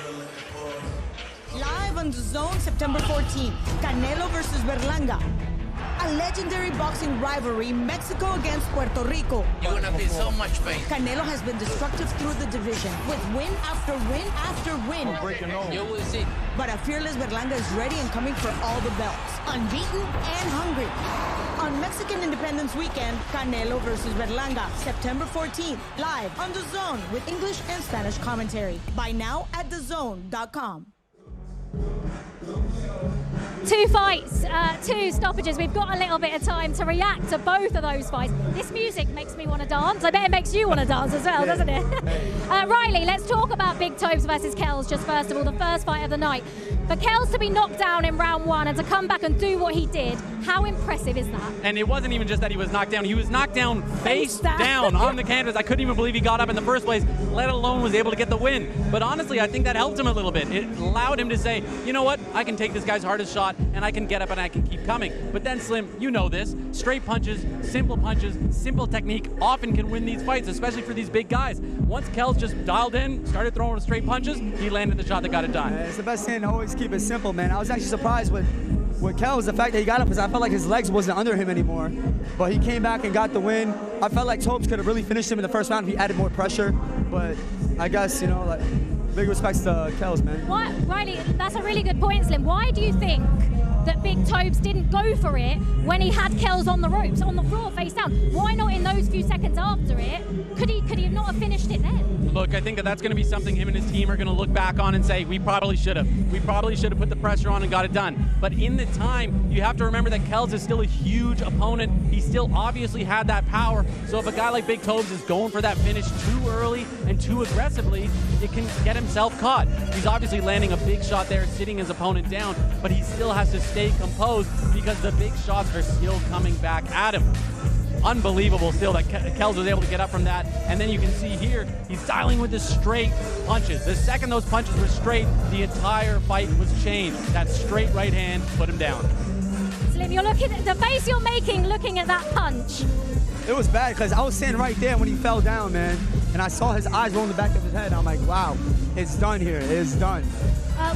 Live on DAZN September 14th, Canelo versus Berlanga. A legendary boxing rivalry, Mexico against Puerto Rico.
You're gonna feel so much pain.
Canelo has been destructive through the division, with win after win after win.
You will see.
But a fearless Berlanga is ready and coming for all the belts, unbeaten and hungry. On Mexican Independence Weekend, Canelo versus Berlanga, September 14th, live on DAZN with English and Spanish commentary. Buy now at DAZN.com.
2 fights, 2 stoppages. We've got a little bit of time to react to both of those fights. This music makes me want to dance. I bet it makes you want to dance as well, doesn't it? Riley, let's talk about Big Tobes versus Kells just first of all, the first fight of the night. For Kells to be knocked down in round 1 and to come back and do what he did, how impressive is that?
And it wasn't even just that he was knocked down. He was knocked down face down on the canvas. I couldn't even believe he got up in the first place, let alone was able to get the win. But honestly, I think that helped him a little bit. It allowed him to say, you know what, I can take this guy's hardest shot and I can get up and I can keep coming. But then Slim, you know this, straight punches, simple technique often can win these fights, especially for these big guys. Once Kells just dialed in, started throwing straight punches, he landed the shot that got it done.
It's the best thing to always keep it simple, man. I was actually surprised with Kells, the fact that he got up, because I felt like his legs wasn't under him anymore. But he came back and got the win. I felt like Tobes could have really finished him in the first round if he added more pressure. But I guess, you know, like, big respects to Kells, man.
Why, Riley, that's a really good point, Slim. Why do you think that Big Tobes didn't go for it when he had Kells on the ropes, on the floor, face down? Why not in those few seconds after it? Could he not have finished it then?
Look, I think that's going to be something him and his team are going to look back on and say, we probably should have. We probably should have put the pressure on and got it done. But in the time, you have to remember that Kells is still a huge opponent. He still obviously had that power. So if a guy like Big Tobes is going for that finish too early and too aggressively, it can get himself caught. He's obviously landing a big shot there, sitting his opponent down, but he still has to stay composed because the big shots are still coming back at him. Unbelievable still that Kells was able to get up from that. And then you can see here, he's dialing with the straight punches. The second those punches were straight, the entire fight was changed. That straight right hand put him down.
Slim, you're looking at the face you're making looking at that punch.
It was bad because I was standing right there when he fell down, man. And I saw his eyes roll in the back of his head. I'm like, wow, it's done here. It's done.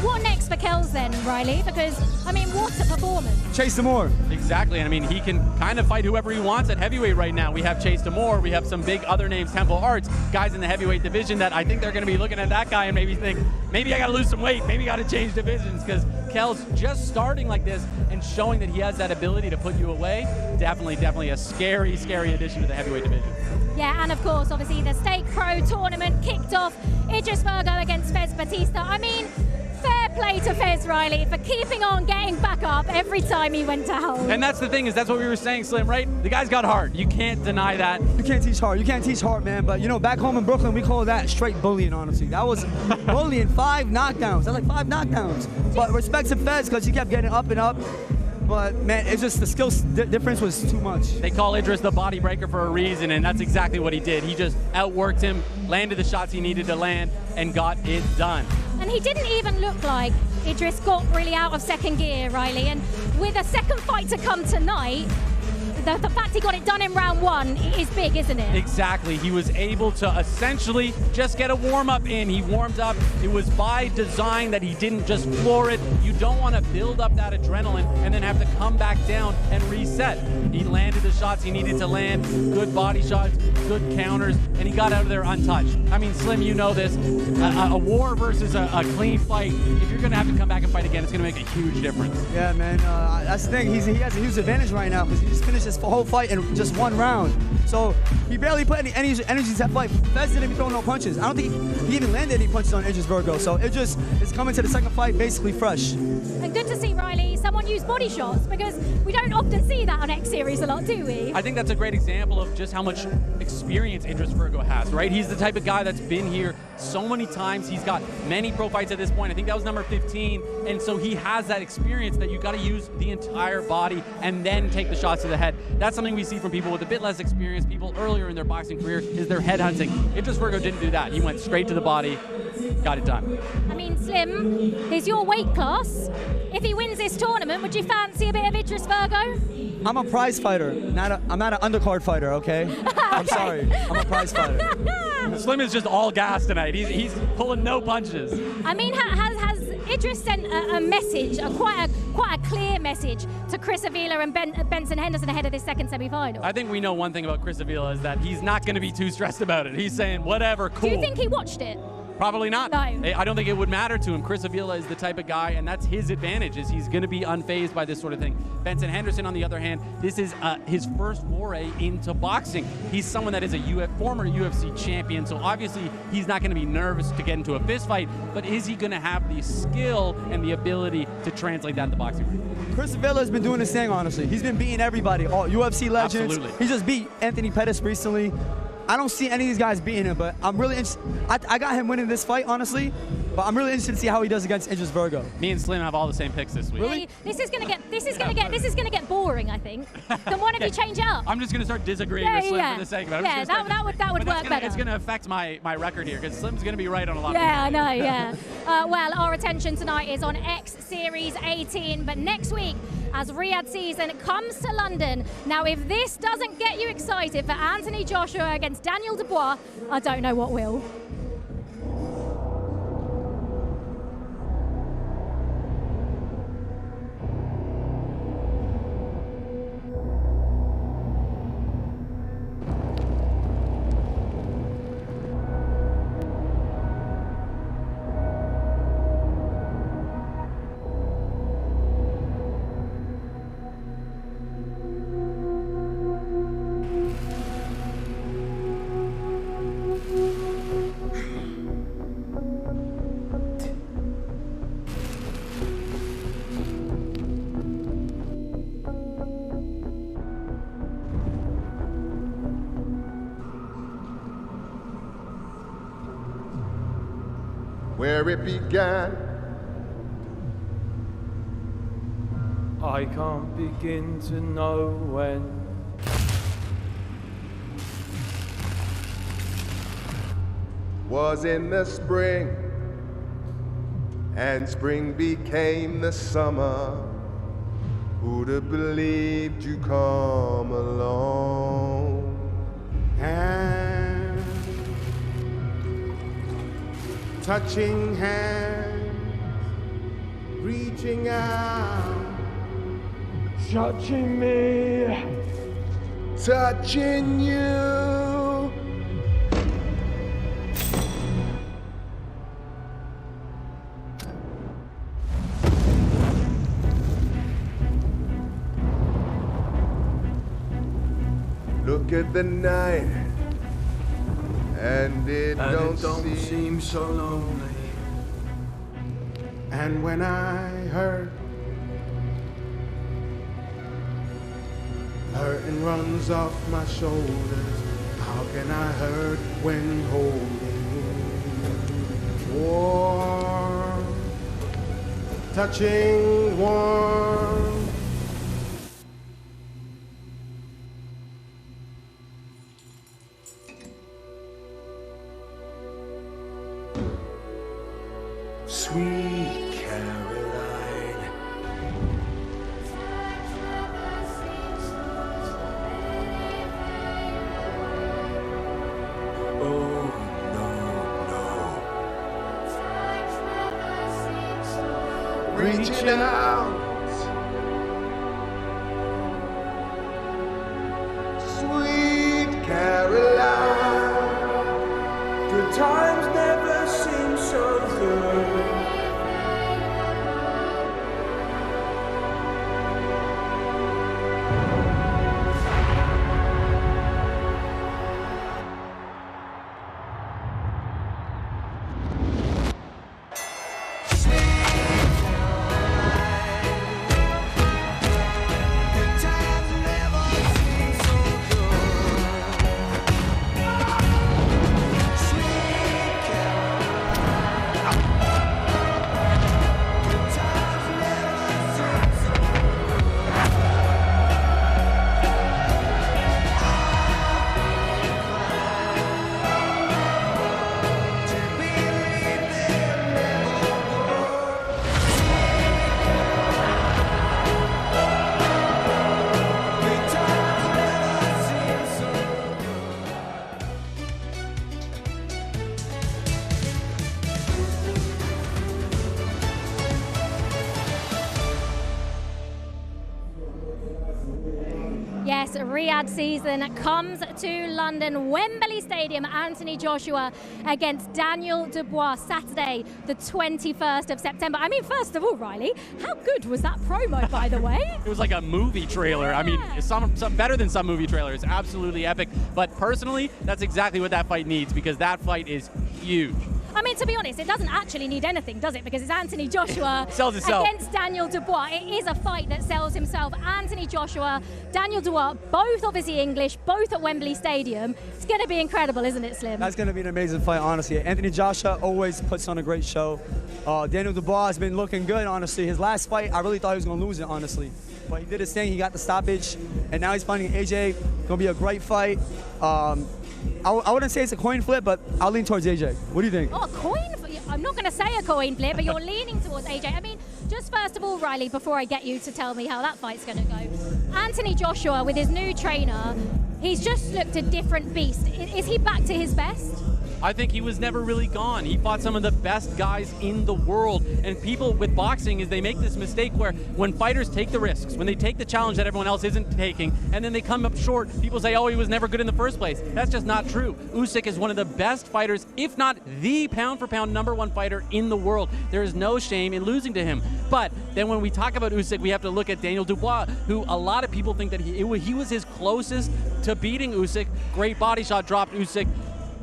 What next for Kells then, Riley? Because, I mean, what a performance.
Chase Demore.
Exactly, and I mean, he can kind of fight whoever he wants at heavyweight right now. We have Chase Demore, we have some big other names, Temple Arts, guys in the heavyweight division that I think they're going to be looking at that guy and maybe think, maybe I got to lose some weight, maybe got to change divisions, because Kells just starting like this and showing that he has that ability to put you away, definitely a scary addition to the heavyweight division.
Yeah, and of course, obviously, the Stake Pro tournament kicked off. Idris Virgo against Fez Batista. I mean, fair play to Fez, Riley, for keeping on getting back up every time he went down.
And that's the thing, is that's what we were saying, Slim, right? The guy's got heart. You can't deny that.
You can't teach heart. You can't teach heart, man. But, you know, back home in Brooklyn, we call that straight bullying, honestly. That was bullying, 5 knockdowns. That's like 5 knockdowns. But respect to Fez, because he kept getting up and up. But, man, it's just the skill difference was too much.
They call Idris the body breaker for a reason, and that's exactly what he did. He just outworked him, landed the shots he needed to land, and got it done.
And he didn't even look like Idris got really out of second gear, Riley. And with a second fight to come tonight, the fact he got it done in round 1 is big, isn't it?
Exactly. He was able to essentially just get a warm-up in. He warmed up. It was by design that he didn't just floor it. You don't want to build up that adrenaline and then have to come back down and reset. He landed the shots he needed to land, good body shots, good counters, and he got out of there untouched. I mean, Slim, you know this. A war versus a clean fight, if you're going to have to come back and fight again, it's going to make a huge difference.
Yeah, man. That's the thing. He has a huge advantage right now because he just finished his whole fight in just 1 round. So he barely put any energy to that fight. Fez didn't even throw no punches. I don't think he even landed any punches on Idris Virgo. So it just is coming to the second fight basically fresh.
And good to see, Riley, someone use body shots, because we don't often see that on X Series a lot, do we?
I think that's a great example of just how much experience Idris Virgo has, right? He's the type of guy that's been here so many times. He's got many pro fights at this point. I think that was number 15. And so he has that experience that you got to use the entire body and then take the shots to the head. That's something we see from people with a bit less experience, people earlier in their boxing career, is their head hunting. Idris Virgo didn't do that. He went straight to the body, got it done.
I mean, Slim, is your weight class. If he wins this tournament, would you fancy a bit of Idris Virgo?
I'm a prize fighter. I'm not an undercard fighter, okay? I'm sorry. I'm a prize fighter.
Slim is just all gas tonight. He's pulling no punches.
I mean, has Idris sent a message, quite a clear message to Chris Avila and Benson Henderson ahead of this second semi-final?
I think we know one thing about Chris Avila is that he's not going to be too stressed about it. He's saying, whatever, cool.
Do you think he watched it?
Probably not.
No.
I don't think it would matter to him. Chris Avila is the type of guy, and that's his advantage, is he's going to be unfazed by this sort of thing. Benson Henderson, on the other hand, this is his first foray into boxing. He's someone that is a former UFC champion, so obviously he's not going to be nervous to get into a fist fight, but is he going to have the skill and the ability to translate that into boxing?
Chris Avila has been doing his thing, honestly. He's been beating everybody, all UFC legends.
Absolutely.
He just beat Anthony Pettis recently. I don't see any of these guys beating him, but I'm really interested. I got him winning this fight, honestly, but I'm really interested to see how he does against Idris Virgo.
Me and Slim have all the same picks this week.
Really? This is gonna get boring, I think. Then why don't you change it up?
I'm just going to start disagreeing with Slim for the sake of it.
Yeah, that would work better.
It's going to affect my record here, because Slim's going to be right on a lot of
I know, yeah. Well, our attention tonight is on X Series 18, but next week, as Riyadh season comes to London. Now, if this doesn't get you excited for Anthony Joshua against Daniel Dubois, I don't know what will.
Where it began,
I can't begin to know when.
was in the spring, and spring became the summer. Who'd have believed you come along? And touching hands, reaching out,
touching me,
touching you. Look at the night, and it don't seem so lonely. And when I hurt, hurting runs off my shoulders. How can I hurt when holding warm, touching warm? Sweet Caroline. Oh, no, no. Reaching out. Sweet Caroline. Good times never seem so good.
yes, Riyadh season comes to London, Wembley Stadium. Anthony Joshua against Daniel Dubois, Saturday, the 21st of September. I mean, first of all, Riley, how good was that promo, by the way?
It was like a movie trailer. I mean, some better than some movie trailers. Absolutely epic. But personally, that's exactly what that fight needs, because that fight is huge.
I mean, to be honest, it doesn't actually need anything, does it? Because it's Anthony Joshua
sells itself
against Daniel Dubois. It is a fight that sells himself. Anthony Joshua, Daniel Dubois, both obviously English, both at Wembley Stadium. It's going to be incredible, isn't it, Slim?
That's going to be an amazing fight, honestly. Anthony Joshua always puts on a great show. Daniel Dubois has been looking good, honestly. His last fight, I really thought he was going to lose it, honestly. But he did his thing. He got the stoppage, and now he's fighting AJ. Going to be a great fight. I wouldn't say it's a coin flip, but I'll lean towards AJ. What do you think?
Oh, a coin flip? I'm not going to say a coin flip, but you're leaning towards AJ. I mean, just first of all, Riley, before I get you to tell me how that fight's going to go, Anthony Joshua, with his new trainer, he's just looked a different beast. Is he back to his best?
I think he was never really gone. He fought some of the best guys in the world. And people with boxing is they make this mistake where when fighters take the risks, when they take the challenge that everyone else isn't taking, and then they come up short, people say, oh, he was never good in the first place. That's just not true. Usyk is one of the best fighters, if not the pound-for-pound #1 fighter in the world. There is no shame in losing to him. But then when we talk about Usyk, we have to look at Daniel Dubois, who a lot of people think that he was his closest to beating Usyk. Great body shot dropped Usyk.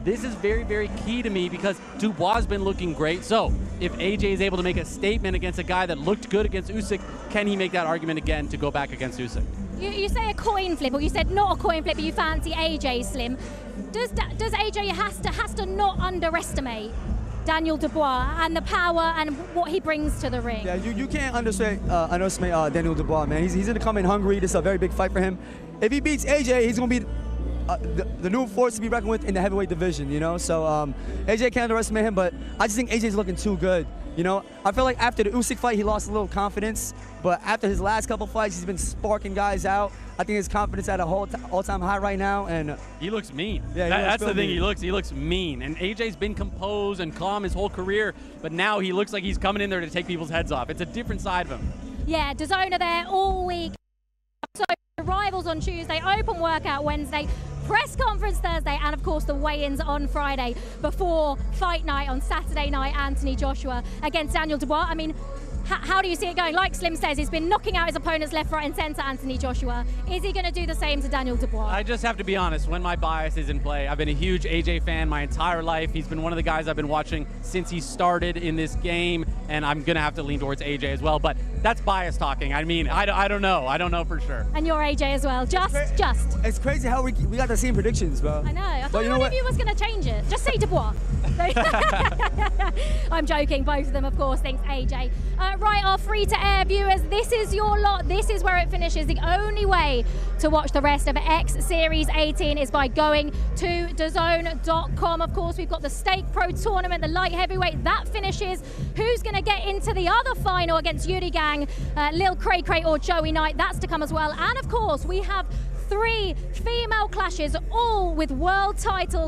This is very, very key to me because Dubois has been looking great. So if AJ is able to make a statement against a guy that looked good against Usyk, can he make that argument again to go back against Usyk?
You say a coin flip, or you said not a coin flip, but you fancy AJ, Slim. Does AJ has to not underestimate Daniel Dubois and the power and what he brings to the ring?
Yeah, you can't underestimate Daniel Dubois, man. He's going to come in hungry. This is a very big fight for him. If he beats AJ, he's going to be the new force to be reckoned with in the heavyweight division, you know? So AJ can't underestimate him, but I just think AJ's looking too good, you know? I feel like after the Usyk fight, he lost a little confidence, but after his last couple fights, he's been sparking guys out. I think his confidence at a all-time high right now, and
he looks mean.
Yeah,
that's the thing. He looks mean, and AJ's been composed and calm his whole career, but now he looks like he's coming in there to take people's heads off. It's a different side of him.
Yeah, DAZN are there all week. So rivals on Tuesday, open workout Wednesday, press conference Thursday, and of course the weigh-ins on Friday before fight night on Saturday night. Anthony Joshua against Daniel Dubois. I mean, how do you see it going? Like Slim says, he's been knocking out his opponents left, right, and centre, Anthony Joshua. Is he going to do the same to Daniel Dubois?
I just have to be honest, when my bias is in play, I've been a huge AJ fan my entire life. He's been one of the guys I've been watching since he started in this game, and I'm going to have to lean towards AJ as well. But that's bias talking. I mean, I don't know. I don't know for sure.
And you're AJ as well. Just.
It's crazy how we got the same predictions, bro.
I know. I thought one of you was going to change it. Just say Dubois. I'm joking. Both of them, of course, thinks AJ. Right, our free-to-air viewers, this is your lot. This is where it finishes. The only way to watch the rest of X Series 18 is by going to DAZN.com. Of course, we've got the Stake Pro Tournament, the light heavyweight. That finishes. Who's going to get into the other final against Yuri Gang, Lil Cray Cray or Joey Knight? That's to come as well. And, of course, we have 3 female clashes, all with world titles